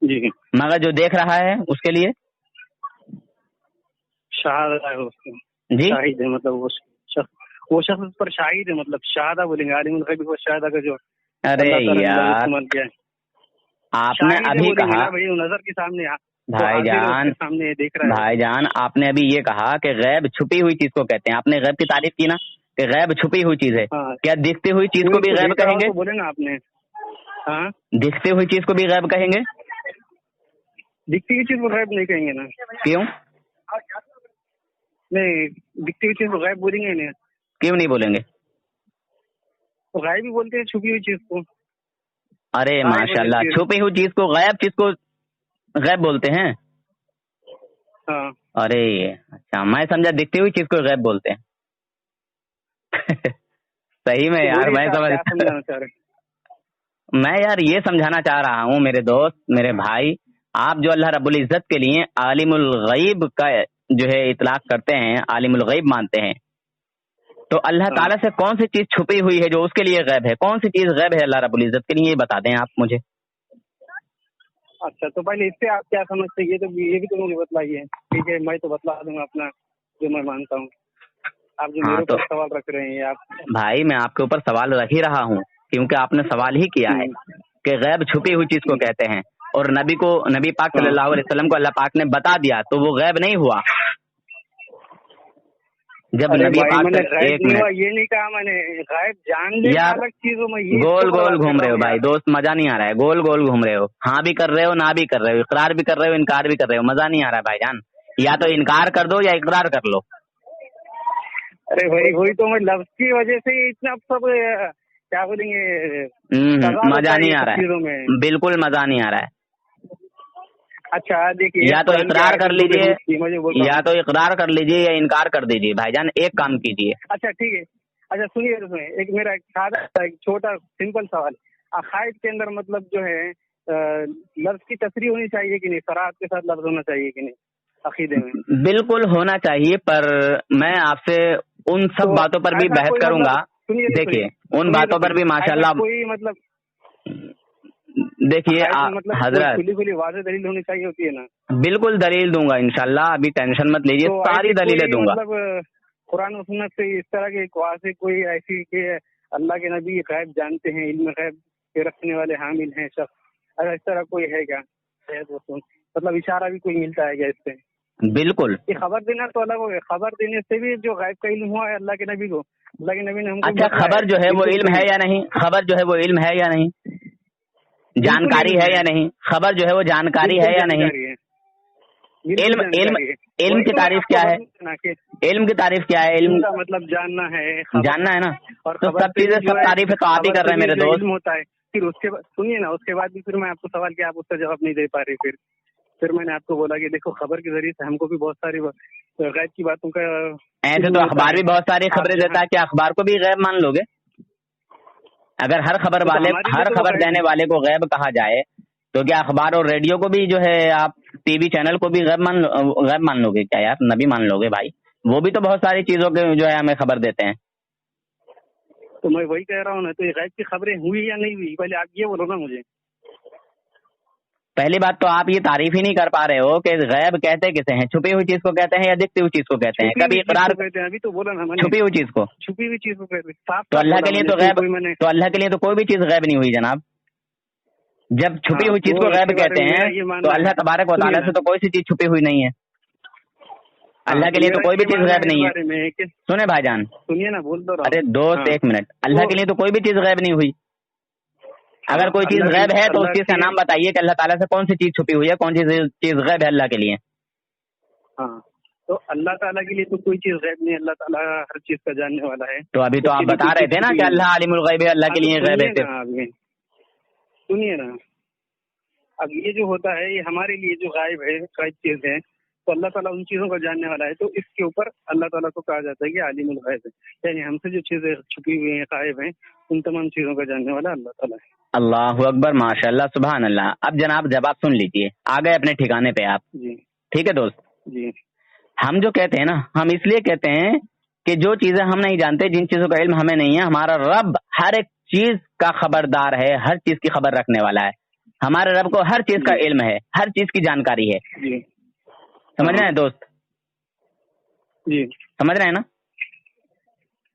جی. مگر جو دیکھ رہا ہے اس کے لیے شاہد ہے، اس کو جی شاہد ہے، مطلب وہ شخص اس پر شاہد ہے، مطلب شہادہ بولیں گے، عالم الغیب و شہادہ کا جو ارے یار استعمال کیا ہے. آپ نے ابھی کہا بھائی نظر کے سامنے بھائی جان آپ نے ابھی یہ کہا کہ غیب چھپی ہوئی چیز کو کہتے ہیں. آپ نے غیب کی تعریف کی نا کہ غیب چھپی ہوئی چیز ہے، کیا دکھتی ہوئی چیز کو بھی غیب کہیں گے؟ بولے نا آپ نے. ہاں دکھتی ہوئی چیز کو بھی غیب کہیں گے؟ دکھتی ہوئی چیز کو غیب نہیں کہیں گے نا. کیوں نہیں؟ دکھتی ہوئی چیز کو غیب بولیں گے نہیں. کیوں نہیں بولیں گے؟ غیب ہی بولتے ہیں چھپی ہوئی چیز کو. ارے ماشاء اللہ، چھپی ہوئی چیز کو غیب چیز کو غیب بولتے ہیں؟ ہاں. ارے اچھا، میں سمجھا دکھتی ہوئی چیز کو غیب بولتے ہیں. صحیح میں یار میں یار یہ سمجھانا چاہ رہا ہوں میرے دوست، میرے بھائی، آپ جو اللہ رب العزت کے لیے عالم الغیب کا جو ہے اطلاق کرتے ہیں، عالم الغیب مانتے ہیں، تو اللہ تعالیٰ سے کون سی چیز چھپی ہوئی ہے جو اس کے لیے غیب ہے؟ کون سی چیز غیب ہے اللہ رب العزت کے لیے؟ یہ بتا دیں آپ مجھے. اچھا تو پہلے اس سے آپ کیا سمجھتے ہیں؟ یہ بھی تو مجھے بتلائیے. ٹھیک ہے، میں تو بتلا دوں گا اپنا جو میں مانتا ہوں. آپ جو میرے اوپر سوال رکھ رہے ہیں آپ بھائی میں آپ کے اوپر سوال رکھ ہی رہا ہوں کیونکہ آپ نے سوال ہی کیا ہے کہ غیب چھپی ہوئی چیز کو کہتے ہیں اور نبی پاک صلی اللہ علیہ وسلم کو اللہ پاک نے بتا دیا تو وہ غیب نہیں ہوا. جب نبی پاک ایک منٹ یہ نہیں کہا میں نے غائب جان لے الگ چیزوں میں گول گول گھوم رہے ہو بھائی دوست, مزہ نہیں آ رہا ہے. گول گول گھوم رہے ہو, ہاں بھی کر رہے ہو نہ بھی کر رہے ہو, اقرار بھی کر رہے ہو انکار بھی کر رہے ہو, مزہ نہیں آ رہا ہے بھائی جان. یا تو انکار کر دو یا اقرار کر لو. ارے بھائی وہی تو میں لفظ کی وجہ سے اتنا سب کیا بولیں گے مزہ نہیں آ رہا ہے, بالکل مزہ نہیں آ رہا ہے. اچھا دیکھیے یا تو اقرار کر لیجئے یا تو اقرار کر لیجئے یا انکار کر دیجئے بھائی جان, ایک کام کیجئے. اچھا ٹھیک ہے. اچھا سنیے ایک میرا سادہ ایک چھوٹا سمپل سوال. عقائد کے اندر مطلب جو ہے لفظ کی تصریح ہونی چاہیے کہ نہیں, صراحت کے ساتھ لفظ ہونا چاہیے کہ نہیں عقیدے میں؟ بالکل ہونا چاہیے, پر میں آپ سے ان سب باتوں پر بھی بحث کروں گا. دیکھیے ان باتوں پر بھی ماشاءاللہ کوئی مطلب دیکھیے حضرت کھلی واضح دلیل ہونی چاہیے ہوتی ہے نا. بالکل دلیل دوں گا انشاءاللہ, ابھی ٹینشن مت لیجیے, ساری دلیلیں دوں گا. مطلب قرآن و سنت سے اس طرح کی واضح کوئی ایسی کہ اللہ کے نبی غیب جانتے ہیں, علم غیب کے رکھنے والے حامل ہیں شخص, اگر اس طرح کوئی ہے کیا مطلب اشارہ بھی کوئی ملتا ہے کیا اس سے؟ بالکل. یہ خبر دینا تو الگ ہو گیا, خبر دینے سے بھی جو غیب کا علم ہوا ہے اللہ کے نبی کو, اللہ کے نبی نے ہم کو. اچھا خبر جو ہے وہ علم ہے یا نہیں, خبر جو ہے وہ علم ہے یا نہیں, جانکاری ہے یا نہیں, خبر جو ہے وہ جانکاری ہے یا نہیں. علم کی تعریف کیا ہے, علم کی تعریف کیا ہے, علم کا مطلب جاننا ہے نا, تو سب چیزیں سب تعریفیں تو آپ ہی کر رہے ہیں میرے دوست. ہوتا ہے پھر اس کے بعد سنیے نا, اس کے بعد بھی پھر میں آپ کو سوال کیا آپ اس کا جواب نہیں دے پا رہے. پھر میں نے آپ کو بولا کہ دیکھو خبر کے ذریعے سے ہم کو بھی بہت ساری غیب کی باتوں کا ایسے تو اخبار بھی بہت ساری خبریں دیتا ہے, کہ اخبار کو بھی غیب مان لو گے؟ اگر ہر خبر دینے والے کو غیب کہا جائے تو کیا اخبار اور ریڈیو کو بھی جو ہے آپ ٹی وی چینل کو بھی غیب مان لو گے کیا یار, نبی مان لو گے بھائی؟ وہ بھی تو بہت ساری چیزوں کے جو ہے ہمیں خبر دیتے ہیں. تو میں وہی کہہ رہا ہوں نا, تو یہ غیب کی خبریں ہوئی یا نہیں ہوئی, پہلے آپ یہ بولو نا مجھے. پہلی بات تو آپ یہ تعریف ہی نہیں کر پا رہے ہو کہ غیب کہتے کسے ہیں, چھپی ہوئی چیز کو کہتے ہیں یا دکھتی ہوئی چیز کو کہتے ہیں. کبھی اقرار کہتے ہیں, ابھی تو بولا نا چھپی ہوئی چیز کو, چھپی ہوئی چیز کو کہتے ہیں. تو اللہ کے لیے تو غیب, تو اللہ کے لیے تو کوئی بھی چیز غیب نہیں ہوئی جناب. جب چھپی ہوئی چیز کو غیب کہتے ہیں تو اللہ تبارک و تعالیٰ سے تو کوئی سی چیز چھپی ہوئی نہیں ہے. اللہ کے لیے تو کوئی بھی چیز غیب نہیں ہے. سنیں بھائی جان, سنیے نا, بول دو. ارے دوست ایک منٹ, اللہ کے لیے تو کوئی بھی چیز غیب نہیں ہوئی. اگر کوئی چیز غیب ہے تو اس چیز کا نام بتائیے کہ اللہ تعالیٰ سے کون سی چیز چھپی ہوئی ہے, کون سی چیز غیب ہے اللہ کے لیے. ہاں تو اللہ تعالیٰ کے لیے تو کوئی چیز غیب نہیں, اللہ تعالیٰ ہر چیز کا جاننے والا ہے. تو ابھی تو آپ بتا رہے تھے نا کہ اللہ عالم الغیب ہے, اللہ کے لیے غیب ہے. سنیے نا, اب یہ جو ہوتا ہے یہ ہمارے لیے جو غائب ہے, غائب چیز ہے, تو اللہ تعالیٰ ان چیزوں کا جاننے والا ہے. تو اس کے اوپر اللہ تعالیٰ کو کہا جاتا ہے کہ عالم الغیب ہے, یعنی ہم سے جو چیزیں چھپی ہوئی ہیں غائب ہیں ان تمام چیزوں کا جاننے والا اللہ تعالیٰ ہے. اللہ اکبر, ماشاء اللہ, سبحان اللہ. اب جناب جواب سن لیجئے, آ گئے اپنے ٹھکانے پہ آپ. جی ٹھیک ہے دوست. جی, ہم جو کہتے ہیں نا, ہم اس لیے کہتے ہیں کہ جو چیزیں ہم نہیں جانتے, جن چیزوں کا علم ہمیں نہیں ہے, ہمارا رب ہر ایک چیز کا خبردار ہے, ہر چیز کی خبر رکھنے والا ہے. ہمارے رب کو ہر چیز کا علم ہے, ہر چیز کی جانکاری ہے. جی سمجھ رہے ہیں دوست؟ جی سمجھ رہے ہیں نا؟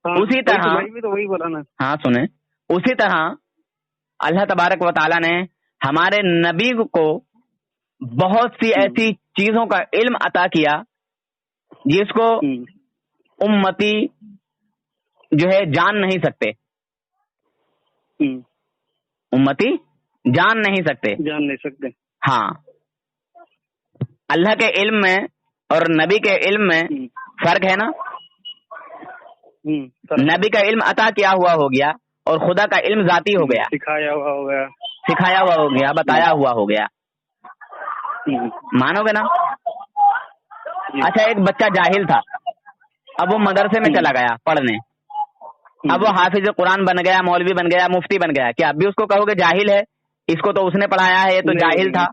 اسی طرح وہی بولا نا. ہاں سنیں, اسی طرح اللہ تبارک و تعالیٰ نے ہمارے نبی کو بہت سی ایسی چیزوں کا علم عطا کیا جس کو امتی جو ہے جان نہیں سکتے. امتی جان نہیں سکتے. ہاں, اللہ کے علم میں اور نبی کے علم میں فرق ہے نا. نبی کا علم عطا کیا ہوا ہو گیا اور خدا کا علم ذاتی ہو گیا, سکھایا ہوا ہو گیا, بتایا ہوا ہو گیا. مانو گے نا؟ اچھا ایک بچہ جاہل تھا, اب وہ مدرسے میں چلا گیا پڑھنے, اب وہ حافظ قرآن بن گیا, مولوی بن گیا, مفتی بن گیا, کیا اب بھی اس کو کہو گے جاہل ہے؟ اس کو تو اس نے پڑھایا ہے, یہ تو جاہل تھا.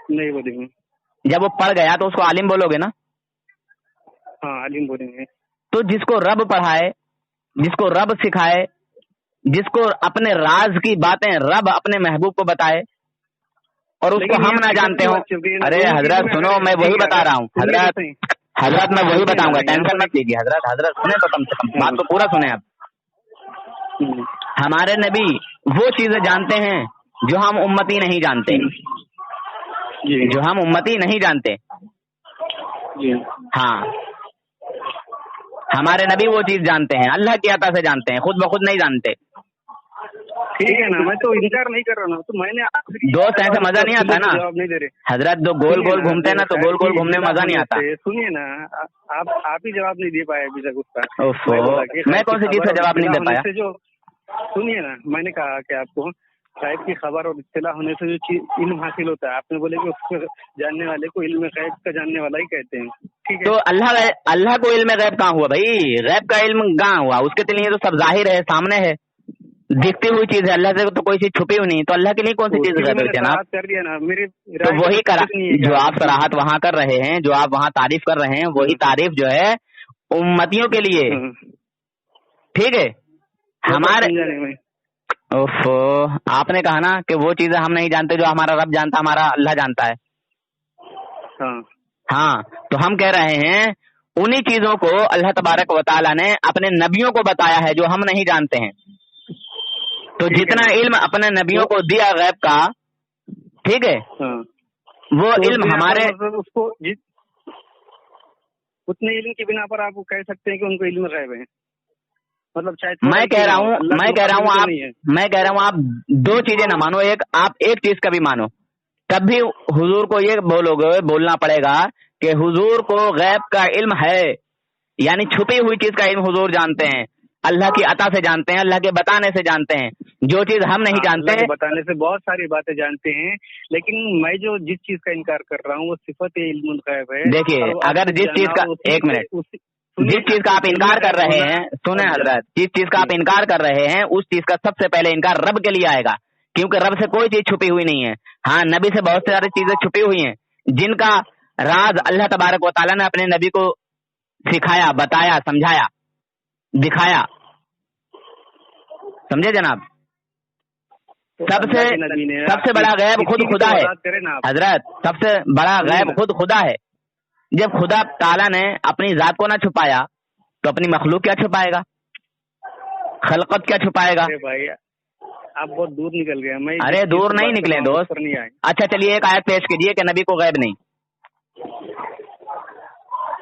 نہیں بولیں گے. جب وہ پڑھ گیا تو اس کو عالم بولو گے نا؟ ہاں عالم بولیں گے. تو جس کو رب پڑھائے, جس کو رب سکھائے, جس کو اپنے راز کی باتیں رب اپنے محبوب کو بتائے اور اس کو ہم نہ جانتے ہوں. ارے حضرت سنو, میں وہی بتا رہا ہوں حضرت, حضرت میں وہی بتاؤں گا, ٹینشن مت لیجیے حضرت. حضرت سنیں تو کم سے کم بات تو پورا سنیں آپ. ہمارے نبی وہ چیزیں جانتے ہیں جو ہم امتی نہیں جانتے, جو ہم امتی نہیں جانتے. ہاں, ہمارے نبی وہ چیز جانتے ہیں, اللہ کی عطا سے جانتے ہیں, خود بخود نہیں جانتے. ٹھیک ہے نا, میں تو انکار نہیں کر رہا ہوں, تو میں نے دوست ایسے مزہ نہیں آتا نا جواب نہیں دے رہے حضرت, جو گول گول گھومتے ہیں نا تو گول گول گھومنے میں مزہ نہیں آتا. سنیے نا, آپ ہی جواب نہیں دے پائے ابھی تک اس کا. میں کون سی چیز کا جواب نہیں دے پایا؟ سنیے نا, میں نے کہا کہ آپ کو غیب کی خبر اور اطلاع ہونے سے جو چیز علم حاصل ہوتا ہے, آپ نے بولے کہ اس کو جاننے والے کو علم غیب کا جاننے والا ہی کہتے ہیں. ٹھیک ہے, تو اللہ کو علم غیب کہاں ہوا بھائی؟ غیب کا علم کہاں ہوا؟ اس کے لیے تو سب ظاہر ہے, سامنے ہے, دکھتی ہوئی چیز ہے. اللہ سے تو کوئی چیز چھپی ہوئی نہیں, تو اللہ کے لیے کون سی چیز غیب ہے جناب؟ کر دیا نا میری, تو وہی جو آپ صراحت وہاں کر رہے ہیں, جو آپ وہاں تعریف کر رہے ہیں, وہی تعریف جو ہے امتیوں کے لیے. ٹھیک ہے, ہمارے آپ نے کہا نا کہ وہ چیزیں ہم نہیں جانتے جو ہمارا رب جانتا, ہمارا اللہ جانتا ہے. ہاں, تو ہم کہہ رہے ہیں انہی چیزوں کو اللہ تبارک و تعالیٰ نے اپنے نبیوں کو بتایا ہے جو ہم نہیں جانتے ہیں. تو جتنا علم اپنے نبیوں کو دیا غیب کا, ٹھیک ہے, وہ علم ہمارے اس کو اتنے علم کی بنا پر آپ کہہ سکتے ہیں کہ ان کو علم غیب ہے. مطلب میں کہہ رہا ہوں آپ دو چیزیں نہ مانو, آپ ایک چیز کا بھی مانو, تب بھی حضور کو یہ بولنا پڑے گا کہ حضور کو غیب کا علم ہے, یعنی چھپی ہوئی چیز کا علم حضور جانتے ہیں, اللہ کی عطا سے جانتے ہیں, اللہ کے بتانے سے جانتے ہیں. جو چیز ہم نہیں جانتے, بتانے سے بہت ساری باتیں جانتے ہیں, لیکن میں جو جس چیز کا انکار کر رہا ہوں وہ صفت علم الغیب ہے. دیکھیے, اگر جس چیز کا, ایک منٹ, جس چیز کا آپ انکار کر رہے ہیں, سنیں حضرت, جس چیز کا آپ انکار کر رہے ہیں اس چیز کا سب سے پہلے انکار رب کے لیے آئے گا, کیونکہ رب سے کوئی چیز چھپی ہوئی نہیں ہے. ہاں, نبی سے بہت ساری چیزیں چھپی ہوئی ہیں جن کا راز اللہ تبارک و تعالیٰ نے اپنے نبی کو سکھایا, بتایا, سمجھایا, دکھایا. سمجھے جناب؟ سب سے بڑا غیب خود خدا ہے حضرت, سب سے بڑا غیب خود خدا ہے. جب خدا تعالیٰ نے اپنی ذات کو نہ چھپایا تو اپنی مخلوق کیا چھپائے گا, خلقت کیا چھپائے گا؟ آپ بہت دور نکل گئے. ارے دور نہیں نکلے دوست. اچھا چلیے ایک آیت پیش کیجیے کہ نبی کو غیب نہیں.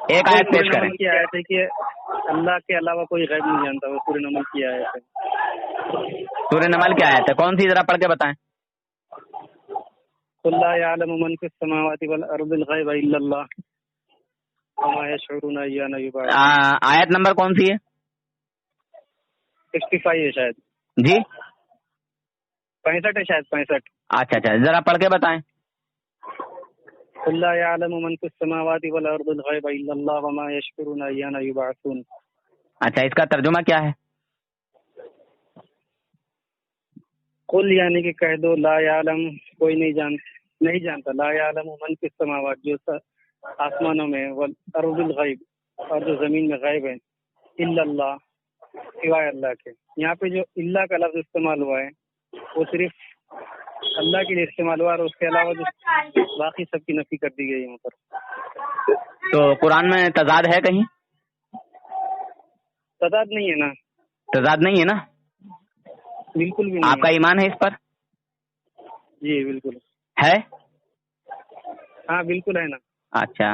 ایک آیت پیش کریں. کی آیت ہے کہ اللہ کے علاوہ کوئی غیب نہیں جانتا, وہ سورہ نمل کی آیت ہے. سورہ نمل کی آیت ہے, کون سی, ذرا پڑھ کے بتائیں. قل لا يعلم من في السماوات والارض الغیب الا اللہ وما يشعرون ایان یبعثون. آیت نمبر کون سی ہے؟ 65 ہے شاید. جی 65 ہے شاید, 65. اچھا, ذرا پڑھ کے بتائیں. قل لا يعلم من في السماوات والارض الغیب الا اللہ وما يشعرون ایان یبعثون. اچھا, اس کا ترجمہ کیا ہے؟ قل یعنی کہ کہہ دو, لا یعلم کوئی نہیں جانتا, لا یعلم من فی السماوات جو آسمانوں میں, والارض الغیب اور جو زمین میں غیب ہے, الا اللہ سوائے اللہ کے. یہاں پہ جو اللہ کا لفظ استعمال ہوا ہے وہ صرف اللہ کے لیے استعمال ہوا, اور اس کے علاوہ جو باقی سب کی نفی کر دی گئی یہاں پر. تو قرآن میں تضاد ہے کہیں؟ تضاد نہیں ہے نا. تضاد نہیں ہے نا, بالکل بھی نہیں. آپ کا ایمان ہے اس پر؟ جی بالکل ہے. ہاں بالکل ہے نا. اچھا,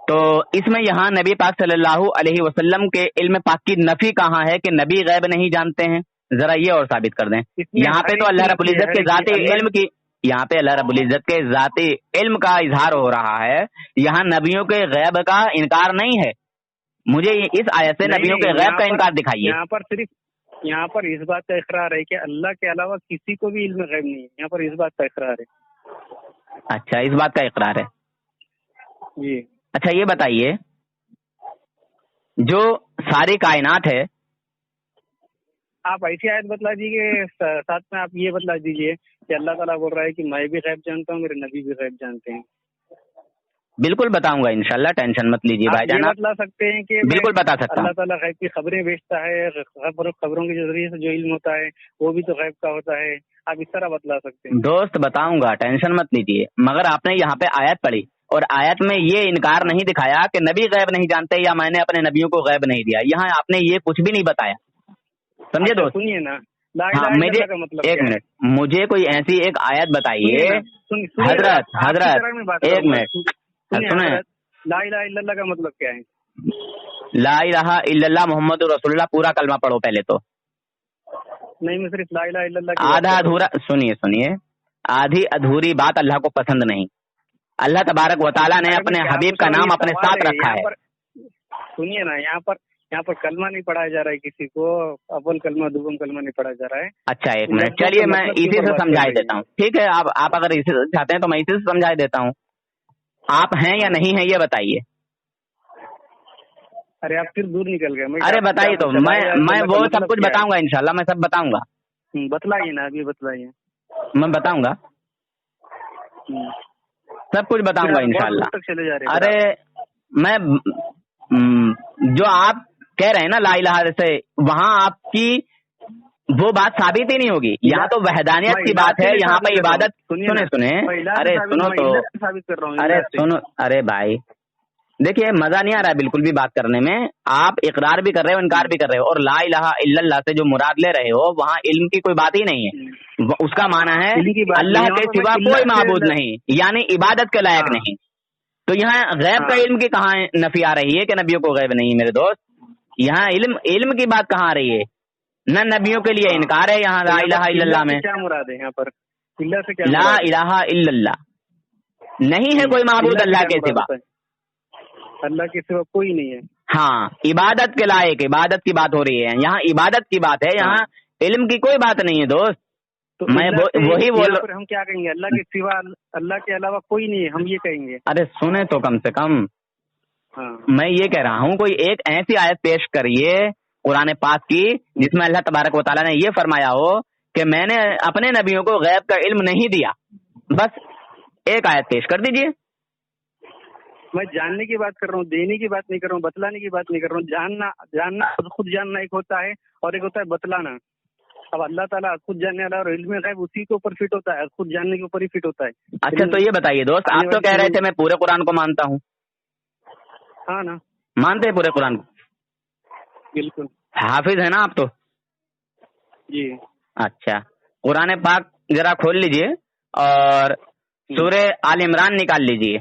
تو اس میں یہاں نبی پاک صلی اللہ علیہ وسلم کے علم پاک کی نفی کہاں ہے کہ نبی غیب نہیں جانتے ہیں؟ ذرا یہ اور ثابت کر دیں. یہاں پہ تو اللہ رب العزت کے ذاتی علم کی, یہاں پہ اللہ رب العزت کے ذاتی علم کا اظہار ہو رہا ہے, یہاں نبیوں کے غیب کا انکار نہیں ہے. مجھے اس آیت سے نبیوں کے غیب کا انکار دکھائیے. یہاں پر اس بات کا اقرار ہے کہ اللہ کے علاوہ کسی کو بھی علم غیب نہیں ہے. یہاں پر اس بات کا اقرار ہے. اچھا, اس بات کا اقرار ہے. جی. اچھا یہ بتائیے, جو ساری کائنات ہے, آپ ایسی آیت بتلا دیجیے, ساتھ میں آپ یہ بتلا دیجیے کہ اللہ تعالیٰ بول رہا ہے کہ میں بھی غیب جانتا ہوں, میرے نبی بھی غیب جانتے ہیں. بالکل بتاؤں گا انشاءاللہ, ٹینشن مت لیجیے بھائی جان. آپ بتلا سکتے ہیں کہ بالکل بتا سکتا ہوں. اللہ تعالیٰ غیب کی خبریں بیچتا ہے, خبروں کے ذریعے سے جو علم ہوتا ہے وہ بھی تو غیب کا ہوتا ہے. آپ اس طرح بتلا سکتے ہیں. دوست بتاؤں گا, ٹینشن مت لیجیے, مگر آپ نے یہاں پہ آیت پڑھی اور آیت میں یہ انکار نہیں دکھایا کہ نبی غیب نہیں جانتے یا میں نے اپنے نبیوں کو غیب نہیں دیا. یہاں آپ نے یہ کچھ بھی نہیں بتایا. سمجھے دوست؟ سنیے نا, ہاں مجھے ایک منٹ, مجھے کوئی ایسی ایک آیت بتائیے. حضرت ایک منٹ سنیں, لا الہ الا اللہ کا مطلب کیا ہے؟ لا الہ الا اللہ محمد رسول اللہ پورا کلمہ پڑھو پہلے تو. نہیں, میں صرف لا الہ الا اللہ آدھا ادھورا سنیے, آدھی ادھوری بات اللہ کو پسند نہیں. اللہ تبارک و تعالیٰ نے اپنے حبیب کا نام اپنے ساتھ رکھا ہے. سنیے نا, یہاں پر کلمہ نہیں پڑھایا جا رہا ہے کسی کو, اول کلمہ دوم کلمہ نہیں پڑھایا جا رہا ہے. اچھا ایک منٹ, چلیے میں اسی سے سمجھائی دیتا ہوں. ٹھیک ہے, آپ اگر اسی سے چاہتے ہیں تو میں اسی سے سمجھائی دیتا ہوں. آپ ہیں یا نہیں ہیں یہ بتائیے. ارے آپ پھر دور نکل گئے. ارے بتائیے تو, میں وہ سب کچھ بتاؤں گا انشاءاللہ, میں سب بتاؤں گا. بتلائیے نا, ابھی بتلائیے. میں بتاؤں گا, سب کچھ بتاؤں گا انشاءاللہ. ارے میں جو آپ کہہ رہے ہیں نا لا الہ سے, وہاں آپ کی وہ بات ثابت ہی نہیں ہوگی. یہاں تو وحدانیت کی بات ہے, یہاں پہ عبادت. سنیں ارے سنو تو, ارے سنو, ارے بھائی دیکھیے مزہ نہیں آ رہا ہے بالکل بھی بات کرنے میں. آپ اقرار بھی کر رہے ہو, انکار بھی کر رہے ہو, اور لا الہ الا اللہ سے جو مراد لے رہے ہو وہاں علم کی کوئی بات ہی نہیں ہے. اس کا معنی ہے اللہ کے سوا کوئی معبود نہیں, یعنی عبادت کے لائق نہیں. تو یہاں غیب کا علم کی کہاں نفی آ رہی ہے کہ نبیوں کو غیب نہیں؟ میرے دوست, یہاں علم کی بات کہاں آ رہی ہے؟ نہ نبیوں کے لیے انکار ہے یہاں لا الہ الا اللہ میں. کیا مراد ہے یہاں پر لا الہ الا اللہ نہیں ہے کوئی معبود اللہ کے سوا. اللہ کے سوا کوئی نہیں ہے. ہاں, عبادت کے لائق, عبادت کی بات ہو رہی ہے یہاں, عبادت کی بات ہے یہاں, علم کی کوئی بات نہیں ہے دوست. میں وہی بول رہا ہوں. ہم کیا کہیں گے؟ اللہ کے سوا, اللہ کے علاوہ کوئی نہیں ہے, ہم یہ کہیں گے. ارے سنیں تو کم سے کم. میں یہ کہہ رہا ہوں کوئی ایک ایسی آیت پیش کریے قرآن پاک کی جس میں اللہ تبارک و تعالیٰ نے یہ فرمایا ہو کہ میں نے اپنے نبیوں کو غیب کا علم نہیں دیا. بس ایک آیت پیش کر دیجئے. میں جاننے کی بات کر رہا ہوں, دینے کی بات نہیں کر رہا ہوں, بتلانے کی بات نہیں کر رہا ہوں. جاننا خود جاننا ایک ہوتا ہے اور ایک ہوتا ہے بتلانا. اب اللہ تعالیٰ خود جاننے والا اور علم غیب اسی کے اوپر فٹ ہوتا ہے, خود جاننے کے اوپر ہی فٹ ہوتا ہے. اچھا تو یہ بتائیے دوست, آپ تو کہہ رہے تھے میں پورے قرآن کو مانتا ہوں. ہاں نا, مانتے ہیں پورے قرآن کو؟ بالکل. حافظ ہے نا آپ تو؟ جی. اچھا, قرآن پاک ذرا کھول لیجئے اور سورہ آل عمران نکال لیجئے.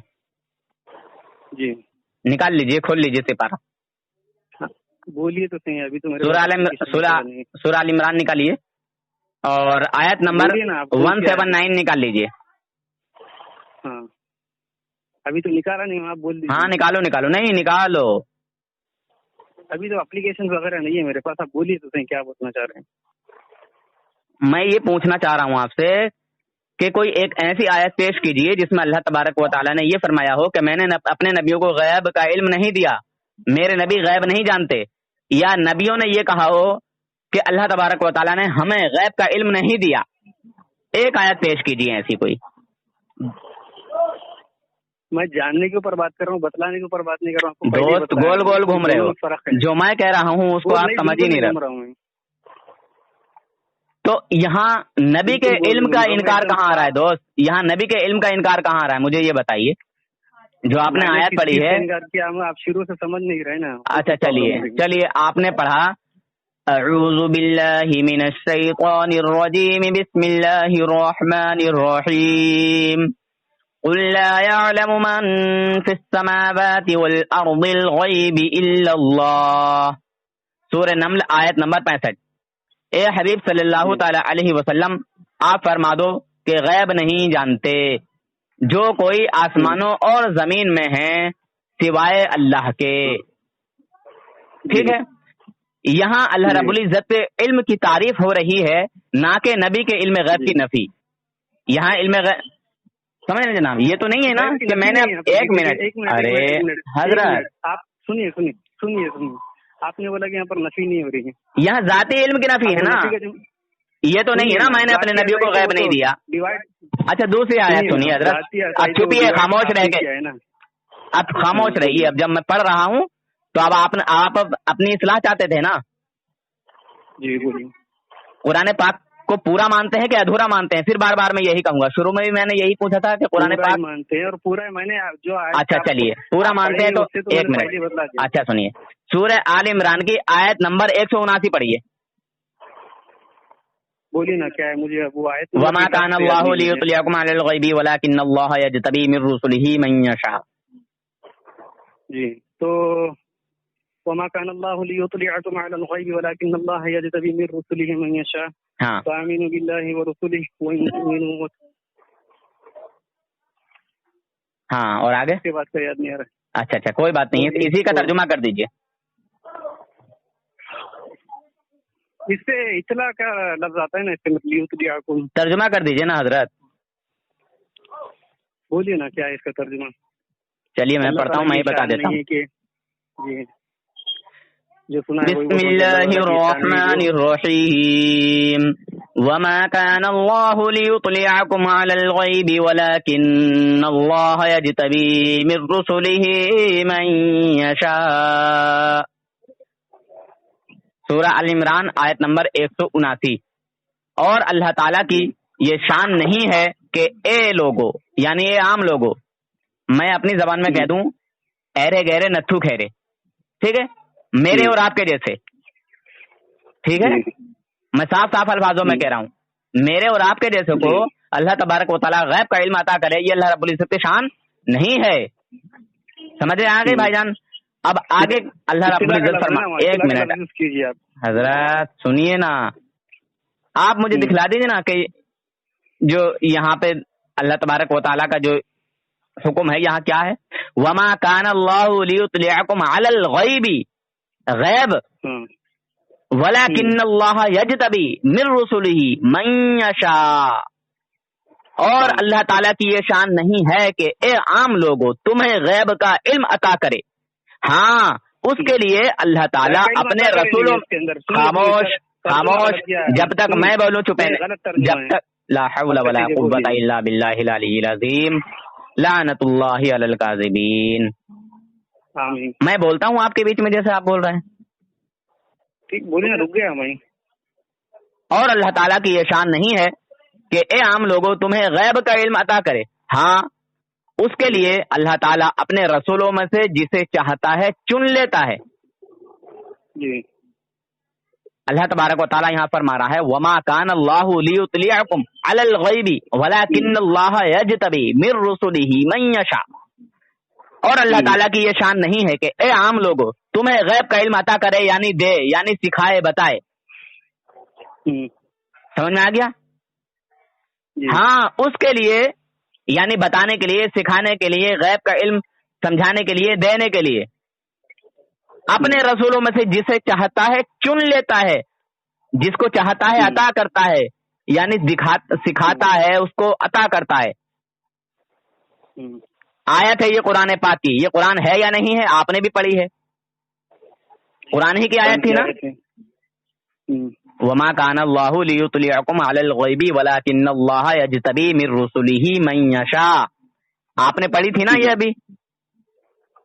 جی نکال لیجئے, کھول لیجئے سپارہ. بولیے تو صحیح, ابھی تو سورہ آل عمران نکالیے اور آیت نمبر 179 نکال لیجئے. ہاں ابھی تو نکالا نہیں, آپ بول دیجیے. ہاں نکالو, نہیں نکالو. ابھی تو اپلیکیشن وغیرہ نہیں ہے میرے پاس, آپ بولیے تو صحیح کیا پوچھنا چاہ رہے ہیں. میں یہ پوچھنا چاہ رہا ہوں آپ سے کہ کوئی ایک ایسی آیت پیش کیجیے جس میں اللہ تبارک و تعالیٰ نے یہ فرمایا ہو کہ میں نے اپنے نبیوں کو غیب کا علم نہیں دیا, میرے نبی غیب نہیں جانتے, یا نبیوں نے یہ کہا ہو کہ اللہ تبارک و تعالیٰ نے ہمیں غیب کا علم نہیں دیا. ایک آیت پیش کیجیے ایسی کوئی. میں جاننے کے اوپر بات کر رہا ہوں, بتلانے کے اوپر بات نہیں کر رہا ہوں. دوست گول گول گھوم رہے ہو, جو میں کہہ رہا ہوں اس کو آپ سمجھ ہی نہیں رہے. تو یہاں نبی کے علم کا انکار کہاں آ رہا ہے دوست؟ یہاں نبی کے علم کا انکار کہاں آ رہا ہے مجھے یہ بتائیے. جو آپ نے آیت پڑھی ہے, آپ شروع سے سمجھ نہیں رہے نا. اچھا چلیے آپ نے پڑھا اعوذ باللہ من الشیطان الرجیم بسم اللہ الرحمن الرحیم قل لا يعلم من في السماوات والارض الغیب الا اللہ. سورہ نمل آیت نمبر 65. اے حبیب صلی اللہ تعالی علیہ وسلم, آپ فرما دو کہ غیب نہیں جانتے جو کوئی آسمانوں اور زمین میں ہیں سوائے اللہ کے. ٹھیک ہے, یہاں اللہ رب العزت پہ علم کی تعریف ہو رہی ہے, نہ کہ نبی کے علم غیب کی نفی. یہاں علم غیب سمجھ رہے جناب, یہ تو نہیں ہے نا کہ میں نے ایک منٹ ارے حضرت آپ سنیے, آپ نے بولا کہ یہاں پر نفی نہیں ہو رہی ہے. یہاں ذاتی علم کی نفی ہے نا, یہ تو نہیں ہے نا میں نے اپنے نبیوں کو غیب نہیں دیا. اچھا دوسری آیت سنیے حضرت, اب چپیے, خاموش رہ کے, اب خاموش رہیے. اب جب میں پڑھ رہا ہوں تو اب آپ اپنی اصلاح چاہتے تھے نا. جی بولیے. قرآن پاک کو پورا مانتے ہیں کہ ادھورا مانتے ہیں؟ پھر بار بار میں یہی کہوں گا، شروع میں بھی میں نے یہی پوچھا تھا کہ قرآن پورا پاک مانتے ہیں اور پورا میں نے جو اچھا چلیے پورا مانتے ہیں تو ایک منٹ، اچھا سنیے، سورہ آل عمران کی آیت نمبر 179 پڑھیے. بولیے نا کیا ہے مجھے وہ آیت. وما كان الله ليطلعكم على الغيب ولكن الله يجتبي من رسله من يشاء. جی تو وما كان الله ليطلعكم على الغيب ولكن الله يجتبي من رسله من يشاء. ہاں فآمنوا بالله ورسله وإن تؤمنوا. ہاں اور آگے اس کے بعد کا یاد نہیں آ رہا. اچھا کوئی بات نہیں ہے، اسی کا ترجمہ کر دیجئے. اس سے اطلاع کا لفظ آتا ہے نا، اس سے مطلب یطلعکم. ترجمہ کر دیجئے نا حضرت. بولیے نا کیا ہے اس کا ترجمہ. چلیے میں پڑھتا ہوں، میں ہی بتا دیتا ہوں. جی جو سنا ہے بسم اللہ الرحمن الرحیم. وما كان الله ليطلعكم على الغيب ولكن الله يجتبي من رسله من يشاء. سورہ آل عمران آیت نمبر 179. اور اللہ تعالیٰ کی یہ شان نہیں ہے کہ اے لوگو، یعنی اے عام لوگو، میں اپنی زبان میں کہہ دوں ایرے گہرے نتھو کھیرے، ٹھیک ہے، میرے اور آپ کے جیسے، ٹھیک ہے، میں صاف الفاظوں میں کہہ رہا ہوں، میرے اور آپ کے جیسے کو اللہ تبارک و تعالیٰ غیب کا علم عطا کرے، یہ اللہ رب العزت کی شان نہیں ہے. سمجھے آگے بھائی جان؟ اب آگے اللہ رب العزت فرما، ایک منٹ حضرت سنیے نا، آپ مجھے دکھلا دیجیے نا کہ جو یہاں پہ اللہ تبارک و تعالیٰ کا جو حکم ہے یہاں کیا ہے. وما كان الله ليطلعكم على الغيب، غیب، ولكن الله يجتبي من رسله من يشاء. اور اللہ تعالیٰ کی یہ شان نہیں ہے کہ اے عام لوگو تمہیں غیب کا علم عطا کرے، ہاں اس کے لیے اللہ تعالیٰ اپنے رسولوں. خاموش جب تک میں بولوں چپے، جب تک لا حول ولا قوت الا باللہ العلی العظیم، لعنت اللہ علی الکاذبین. میں بولتا ہوں آپ کے بیچ میں جیسے آپ بول رہے ہیں. ٹھیک بولیے، رک گیا میں. اور اللہ تعالیٰ کی یہ شان نہیں ہے کہ اے عام لوگوں تمہیں غیب کا علم عطا کرے، ہاں اس کے لیے اللہ تعالیٰ اپنے رسولوں میں سے جسے چاہتا ہے چن لیتا ہے. جی اللہ تبارک و تعالیٰ یہاں فرما رہا ہے وما کان اللہ لیطلعکم علی الغیب ولکن اللہ یجتبی من رسلہ من یشاء. اور اللہ تعالیٰ کی یہ شان نہیں ہے کہ اے عام لوگو تمہیں غیب کا علم عطا کرے، یعنی دے، یعنی سکھائے، بتائے. سمجھ میں آ گیا؟ ہاں اس کے لیے، یعنی بتانے کے لیے، سکھانے کے لیے، غیب کا علم سمجھانے کے لیے، دینے کے لیے اپنے رسولوں میں سے جسے چاہتا ہے چن لیتا ہے، جس کو چاہتا ہے عطا کرتا ہے، یعنی سکھاتا ہے، اس کو عطا کرتا ہے. آیت ہے یہ قرآن پاک کی. یہ قرآن ہے یا نہیں ہے؟ آپ نے بھی پڑھی ہے، قرآن ہی کی آیت تھی نا. وما كان الله ليطلعكم على الغيب ولكن الله يجتبي من رسله من يشاء. آپ نے پڑھی تھی نا یہ ابھی؟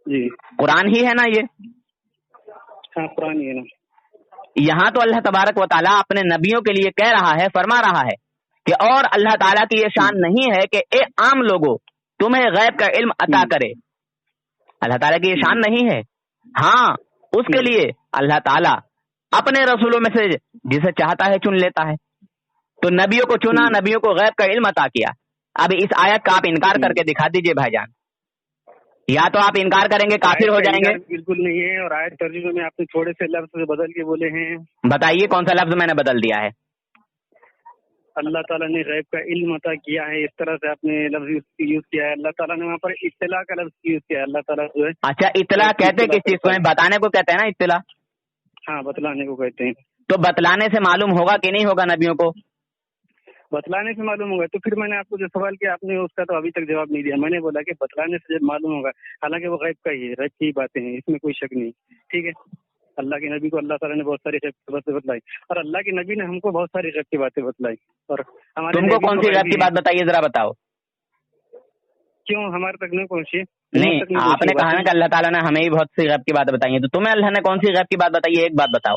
جی قرآن ہی ہے نا یہ؟ ہاں قرآن ہی ہے نا. یہاں تو اللہ تبارک و تعالیٰ اپنے نبیوں کے لیے کہہ رہا ہے، فرما رہا ہے کہ اور اللہ تعالیٰ کی یہ شان نہیں ہے کہ اے عام لوگوں تمہیں غیب کا علم عطا کرے. اللہ تعالیٰ کی یہ شان نہیں ہے. ہاں اس کے لیے اللہ تعالیٰ اپنے رسولوں میں سے جسے چاہتا ہے چن لیتا ہے. تو نبیوں کو چنا، نبیوں کو غیب کا علم عطا کیا. اب اس آیت کا آپ انکار کر کے دکھا دیجئے بھائی جان. یا تو آپ انکار کریں گے کافر ہو جائیں گے. بالکل نہیں ہے. اور آیت ترجمے میں آپ نے تھوڑے سے لفظ بدل کے بولے ہیں. بتائیے کون سا لفظ میں نے بدل دیا ہے؟ اللہ تعالیٰ نے غیب کا علم عطا کیا ہے، اس طرح سے آپ نے لفظ یوز کیا ہے. اللہ تعالیٰ نے وہاں پر اطلاع کا لفظ یوز کیا ہے. اللہ تعالیٰ جو ہے، اچھا اطلاع کہتے کس چیز کو ہیں؟ بتانے کو کہتے ہیں نا اطلاع. ہاں بتلانے کو کہتے ہیں. تو بتلانے سے معلوم ہوگا کہ نہیں ہوگا نبیوں کو؟ بتلانے سے معلوم ہوگا. تو پھر میں نے آپ کو جو سوال کیا آپ نے اس کا تو ابھی تک جواب نہیں دیا. میں نے بولا کہ بتلانے سے جب معلوم ہوگا، حالانکہ وہ غیب کا ہی ہے، غیب کی باتیں ہیں، اس میں کوئی شک نہیں. ٹھیک ہے، اللہ کے نبی کو اللہ تعالیٰ نے بہت ساری غیب کی باتیں بتلائی، اور اللہ کے نبی نے ہم کو بہت ساری غیب کی باتیں بتلائی. اور ہمارے تم کو کون سی غیب کی بات بتائیے ذرا بتاؤ. کیوں ہمارے تک نہیں پہنچی؟ نہیں، آپ نے کہا نا کہ اللہ تعالیٰ نے ہمیں ہی بہت سی غیب کی باتیں بتائی ہیں، تو تمہیں اللہ نے کون سی غیب کی بات بتائی ہے؟ ایک بات بتاؤ.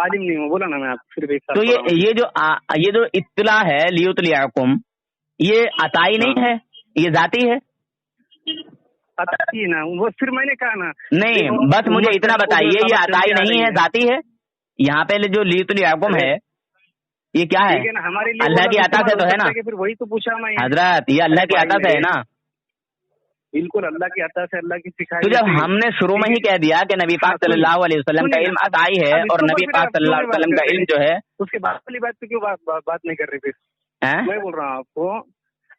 عالم نہیں ہوں، بولا نا میں آپ صرف ایک سال تو پڑھا ہوں۔ یہ جو اطلاع ہے لیطلعکم، یہ عطائی نہیں ہے، یہ ذاتی ہے؟ عطائی نا، وہ پھر میں نے کہا نا نہیں، بس مجھے اتنا بتائیے، یہ عطائی نہیں ہے، ذاتی ہے؟ یہاں پہ جو لیطلعکم ہے یہ کیا ہے؟ ہمارے لیے اللہ کی عطا سے تو ہے نا پھر وہی تو پوچھا میں حضرت، یہ اللہ کی عطا سے ہے نا؟ بالکل اللہ کی عطا سے، اللہ کی سکھائی۔ تو جب ہم نے شروع میں ہی کہہ دیا کہ نبی پاک صلی اللہ علیہ وسلم کا علم عطائی ہے اور نبی پاک صلی اللہ علیہ وسلم کا علم جو ہے، اس کے بعد والی بات پہ کیوں بات نہیں کر رہے پھر؟ میں بول رہا ہوں آپ کو،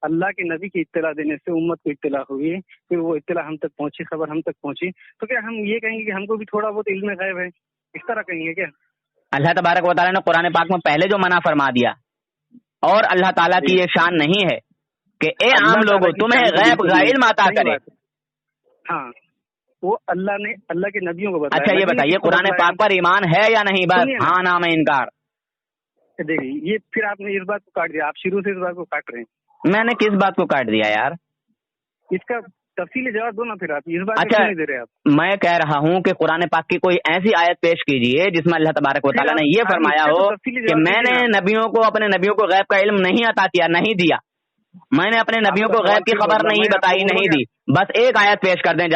اللہ کے نبی کی اطلاع دینے سے امت کو اطلاع ہوئی، پھر وہ اطلاع ہم تک پہنچی، خبر ہم تک پہنچی، تو کیا ہم یہ کہیں گے کہ ہم کو بھی تھوڑا بہت علم غیب ہے؟ اس طرح کہیں گے کیا؟ اللہ تبارک و تعالیٰ نے قرآن پاک میں پہلے جو منع فرما دیا، اور اللہ تعالیٰ کی یہ شان نہیں ہے کہ اے عام لوگوں تمہیں غیب کا علم عطا کرے۔ ہاں، وہ اللہ نے اللہ کے نبیوں کو بتایا۔ اچھا یہ بتائیے قرآن پاک پر ایمان ہے یا نہیں؟ بس ہاں نام انکار۔ دیکھیے یہ پھر آپ نے اس بات کو کاٹ دیا، آپ شروع سے اس بات کو کاٹ رہے ہیں۔ میں نے کس بات کو کاٹ دیا یار؟ اس کا تفصیلی جواب دو نا پھر، آپ اس بات کو اچھا نہیں دے رہے آپ۔ میں کہہ رہا ہوں کہ قرآن پاک کی کوئی ایسی آیت پیش کیجیے جس میں اللہ تبارک و تعالیٰ نے یہ فرمایا ہو کہ میں نے نبیوں کو اپنے نبیوں کو غیب کا علم نہیں عطا کیا، نہیں دیا، میں نے اپنے نبیوں کو غیب کی خبر نہیں بتائی، نہیں دی۔ بس ایک آیت پیش کر دیں،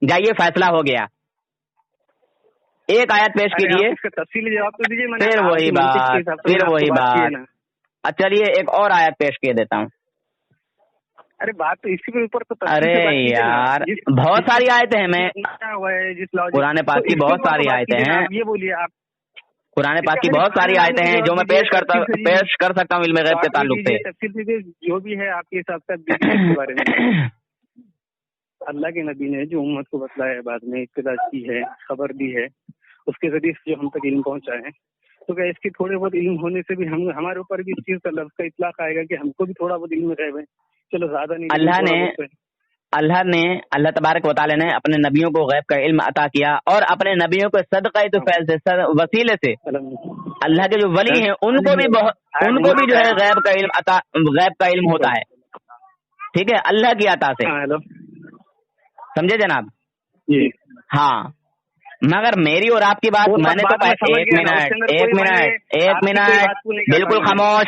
جائیے فیصلہ ہو گیا، ایک آیت پیش کیجیے، تفصیلی جواب تو دیجیے۔ پھر وہی بات۔ چلیے ایک اور آیت پیش کیے دیتا ہوں۔ ارے بات تو اسی کے اوپر تو، ارے یار بہت ساری آیتیں ہیں، میں قرآن پاک کی بہت ساری آیتیں ہیں، یہ بولیے آپ، قرآن پاک کی بہت ساری آیتیں ہیں جو میں پیش کر سکتا ہوں علم غیب کے تعلق سے۔ جو بھی ہے آپ کے حساب سے بارے میں اللہ کے نبی نے جو امت کو بتلایا ہے، بعد میں اطلاع کی ہے، خبر دی ہے، اس کے ذریعے سے جو ہم تک علم پہنچا ہے، تو کیا اس کے تھوڑے بہت علم ہونے سے بھی ہمارے اوپر بھی اس چیز کا لفظ کا اطلاق آئے گا کہ ہم کو بھی تھوڑا بہت علم غیب ہے؟ چلو زیادہ نہیں، اللہ تبارک و تعالیٰ نے اپنے نبیوں کو غیب کا علم عطا کیا، اور اپنے نبیوں کو صدقہ تو فیض سے وسیلے سے اللہ کے جو ولی ہیں ان کو بھی جو ہے غیب کا علم ہوتا ہے، ٹھیک ہے، اللہ کی عطا سے، سمجھے جناب؟ ہاں، مگر میری اور آپ کی بات میں نے تو ایک منٹ بالکل خاموش۔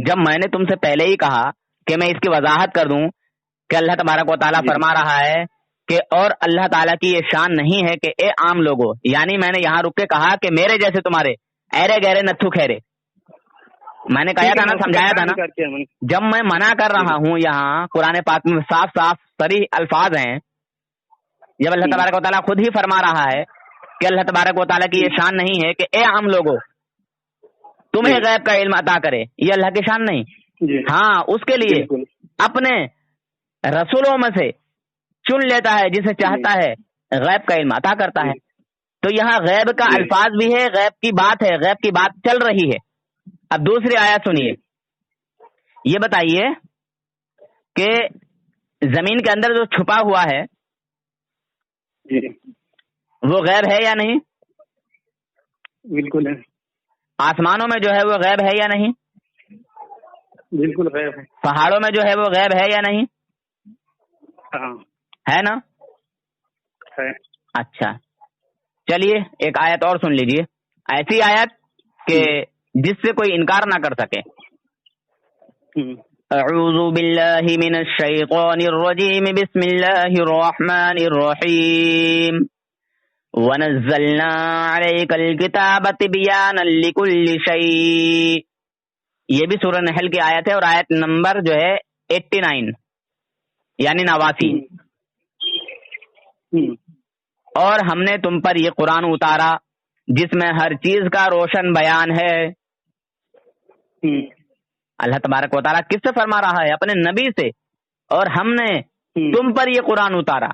جب میں نے تم سے پہلے ہی کہا کہ میں اس کی وضاحت کر دوں کہ اللہ تبارک و تعالیٰ فرما رہا ہے کہ اور اللہ تعالیٰ کی یہ شان نہیں ہے کہ اے عام لوگوں، یعنی میں نے یہاں رک کے کہا کہ میرے جیسے تمہارے ایرے گہرے نتھو خیرے، میں نے کہا تھا نا، سمجھایا تھا نا۔ جب میں منع کر رہا ہوں یہاں قرآن پاک میں صاف صریح الفاظ ہیں، جب اللہ تبارک و تعالیٰ خود ہی فرما رہا ہے کہ اللہ تبارک و تعالیٰ کی یہ شان نہیں ہے کہ اے عام لوگوں تمہیں غیب کا علم عطا کرے، یہ اللہ کی شان نہیں۔ ہاں، اس کے لیے اپنے رسولوں میں سے چن لیتا ہے جسے چاہتا ہے، غیب کا علم عطا کرتا ہے۔ تو یہاں غیب کا الفاظ بھی ہے، غیب کی بات ہے، غیب کی بات چل رہی ہے۔ اب دوسری آیت سنیے، یہ بتائیے کہ زمین کے اندر جو چھپا ہوا ہے وہ غیب ہے یا نہیں؟ بالکل ہے۔ آسمانوں میں جو ہے وہ غیب ہے یا نہیں؟ بالکل غیب ہے۔ پہاڑوں میں جو ہے وہ غیب ہے یا نہیں؟ ہاں ہے نا؟ ہے۔ اچھا چلیے ایک آیت اور سن لیجئے، ایسی آیت کہ جس سے کوئی انکار نہ کر سکے۔ اعوذ باللہ من الشیطان الرجیم، بسم اللہ الرحمن الرحیم، وَنَزَّلْنَا عَلَيْكَ الْكِتَابَ تِبْيَانًا لِكُلِّ شَيْءٍ، یہ بھی سورہ نحل کی آیت ہے اور آیت نمبر جو ہے 89 یعنی 89۔ اور ہم نے تم پر یہ قرآن اتارا جس میں ہر چیز کا روشن بیان ہے۔ اللہ تبارک و تعالیٰ کس سے فرما رہا ہے؟ اپنے نبی سے۔ اور ہم نے تم پر یہ قرآن اتارا،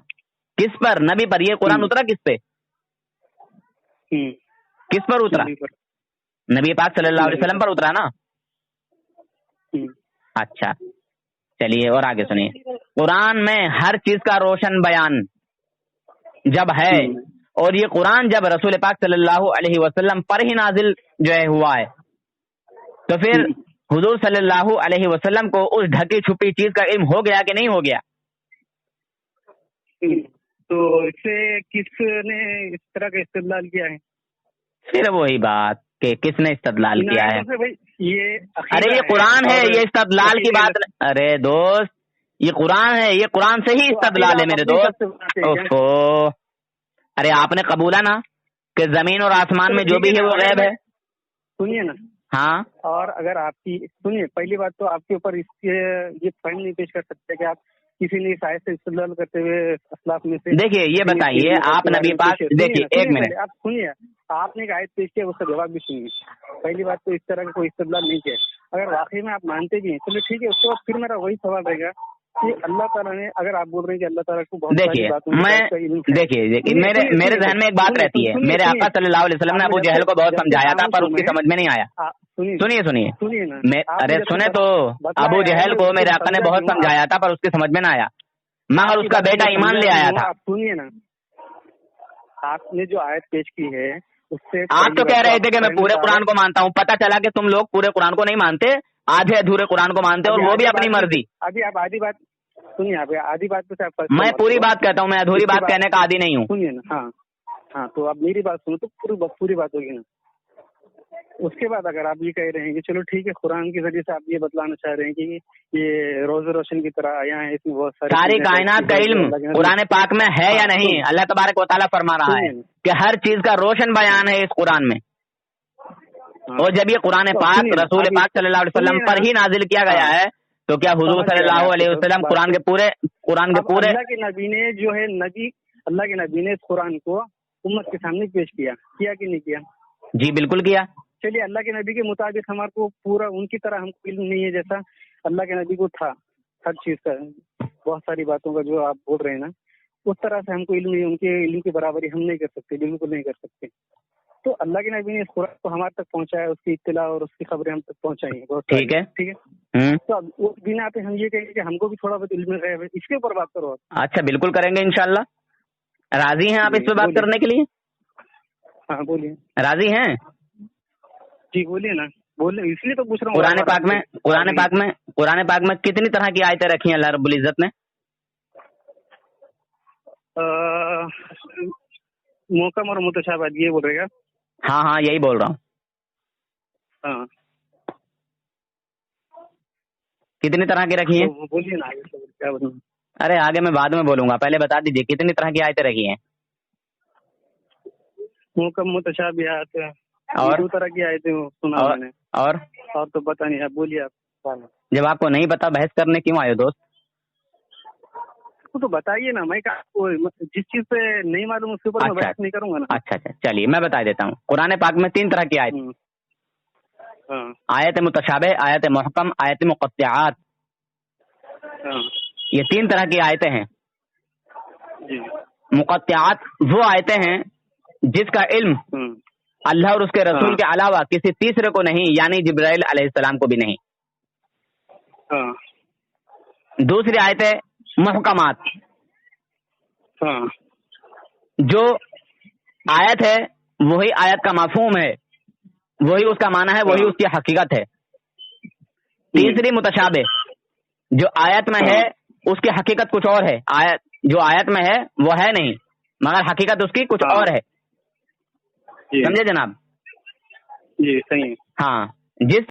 کس پر؟ نبی پر۔ یہ قرآن اترا کس پہ؟ کس پر اترا؟ نبی پاک صلی اللہ علیہ وسلم پر اترا نا۔ اچھا چلیے اور آگے سنیے، قرآن میں ہر چیز کا روشن بیان جب ہے، اور یہ قرآن جب رسول پاک صلی اللہ علیہ وسلم پر ہی نازل جو ہے ہوا ہے، تو پھر حضور صلی اللہ علیہ وسلم کو اس ڈھکی چھپی چیز کا علم ہو گیا کہ نہیں ہو گیا؟ تو اس سے کس نے اس طرح کا استدلال کیا ہے؟ پھر وہی بات کہ کس نے استدلال کیا ہے. یہ ارے یہ قرآن ہے, یہ استدلال کی بات. ارے دوست یہ قرآن ہے, یہ قرآن سے ہی استدلال ہے میرے دوست. ارے آپ نے قبولا نا کہ زمین اور آسمان میں جو بھی ہے وہ غیب ہے. سنیے نا. ہاں. اور اگر آپ کی سنیے, پہلی بات تو آپ کے اوپر اس کے یہ فائن نہیں پیش کر سکتے کہ آپ کسی نے شاید سے استدلال کرتے ہوئے اسلاف میں سے. دیکھیے یہ بتائیے آپ نبی پاک, دیکھیے ایک منٹ آپ سنیے, آپ نے ایک آیت پیش کیا, اس کا جواب بھی سنیے. پہلی بات تو اس طرح کا کوئی استدلال نہیں کیا. اگر واقعی میں آپ مانتے بھی ہیں چلو ٹھیک ہے, اس کے بعد پھر میرا وہی سوال رہے گا کہ اللہ تعالیٰ نے, اگر آپ بول رہے ہیں کہ اللہ تعالیٰ کو بہت ساری باتوں میں دیکھیے میرے ذہن میں ایک بات رہتی ہے, میرے آقا صلی اللہ علیہ وسلم نے ابو جہل کو بہت سمجھایا تھا پر اس کی سمجھ میں نہیں آیا. سنیے ارے سنے تو, ابو جہل کو میرے آقا نے بہت سمجھایا تھا پر اس کی سمجھ میں نہ آیا, مگر اس کا بیٹا ایمان لے آیا تھا. سنیے نا, آپ نے جو آیت پیش کی ہے اس سے آپ تو کہہ رہے تھے کہ میں پورے قرآن کو مانتا ہوں, پتہ چلا کہ تم لوگ پورے قرآن کو نہیں مانتے, آدھے ادھورے قرآن کو مانتے اور وہ بھی اپنی مرضی. ابھی آپ آدھی بات سنیے, آپ آدھی بات پہ میں پوری بات کہتا ہوں, میں ادھوری بات کہنے کا عادی نہیں ہوں. سنیے نا. ہاں ہاں, تو آپ میری بات سنو تو پوری بات ہوگی نا. اس کے بعد اگر آپ یہ کہہ رہے ہیں کہ چلو ٹھیک ہے, قرآن کے ذریعے سے آپ یہ بتلانا چاہ رہے ہیں کہ یہ روز روشن کی طرح آیا ہے, اس میں بہت ساری کائنات کا علم قرآن پاک میں ہے یا نہیں, اللہ تبارک و تعالیٰ فرما رہا ہے کہ ہر چیز کا روشن بیان ہے اس قرآن میں. اور جب یہ قرآن پاک رسول پاک صلی اللہ علیہ وسلم پر ہی نازل کیا گیا ہے تو کیا حضور صلی اللہ علیہ وسلم قرآن کے پورے اللہ کے نبی نے جو ہے اللہ کے نبی نے اس قرآن کو امت کے سامنے پیش کیا کہ نہیں کیا؟ جی بالکل کیا. چلیے, اللہ کے نبی کے مطابق ہمارے کو پورا ان کی طرح ہم کو علم نہیں ہے جیسا اللہ کے نبی کو تھا ہر چیز کا, بہت ساری باتوں کا جو آپ بول رہے ہیں نا, اس طرح سے ہم کو علم نہیں, ان کے علم کی برابری ہم نہیں کر سکتے, بالکل نہیں کر سکتے. تو اللہ کے نبی نے اس قرآن کو ہمارے تک پہنچایا, اس کی اطلاع اور اس کی خبریں ہم تک پہنچائی ہیں. ٹھیک ہے. تو اب اس بنا پہ ہم یہ کہیں کہ ہم کو بھی تھوڑا بہت علم ہے, اس کے اوپر بات کرو. اچھا بالکل کریں گے انشاءاللہ. راضی ہیں آپ اس پہ بات کرنے کے لیے؟ ہاں بولیے. راضی ہیں؟ جی بولیے نا, بولے اس لیے تو پوچھ رہا ہوں. قرآن پاک میں کتنی طرح کی آیتیں رکھی ہیں اللہ رب العزت نے؟ محکم اور متشابہات یہ بول رہے گا. ہاں یہی بول رہا ہوں. ہاں کتنی طرح کی رکھی ہیں؟ بولیے نا, کیا بتاؤں. ارے آگے میں بعد میں بولوں گا, پہلے بتا دیجیے کتنی طرح کی آیتیں رکھی ہیں. محکم متشابہات اور 2 طرح کی آیتیں سنا میں نے. اور تو پتہ نہیں, آپ بولیے. آپ جب آپ کو نہیں پتا بحث کرنے کیوں آئے دوست؟ تو بتائیے نا, میں جس چیز پہ نہیں معلوم اس کے اوپر میں بحث نہیں کروں گا نا. اچھا چلیے میں بتا دیتا ہوں. قرآن پاک میں 3 طرح کی آیت, آیت متشابہ, آیت محکم, آیت مقطعات. یہ 3 طرح کی آیتیں ہیں. مقطعات وہ آیتیں ہیں جس کا علم اللہ اور اس کے رسول کے علاوہ کسی تیسرے کو نہیں, یعنی جبرائیل علیہ السلام کو بھی نہیں. دوسری آیتیں محکمات, جو آیت ہے وہی آیت کا مفہوم ہے, وہی اس کا معنی ہے, وہی اس کی حقیقت ہے. تیسری متشابہ, جو آیت میں ہے اس کی حقیقت کچھ اور ہے, جو آیت میں ہے وہ ہے نہیں مگر حقیقت اس کی کچھ اور ہے. سمجھے جناب؟ جی صحیح. ہاں, جس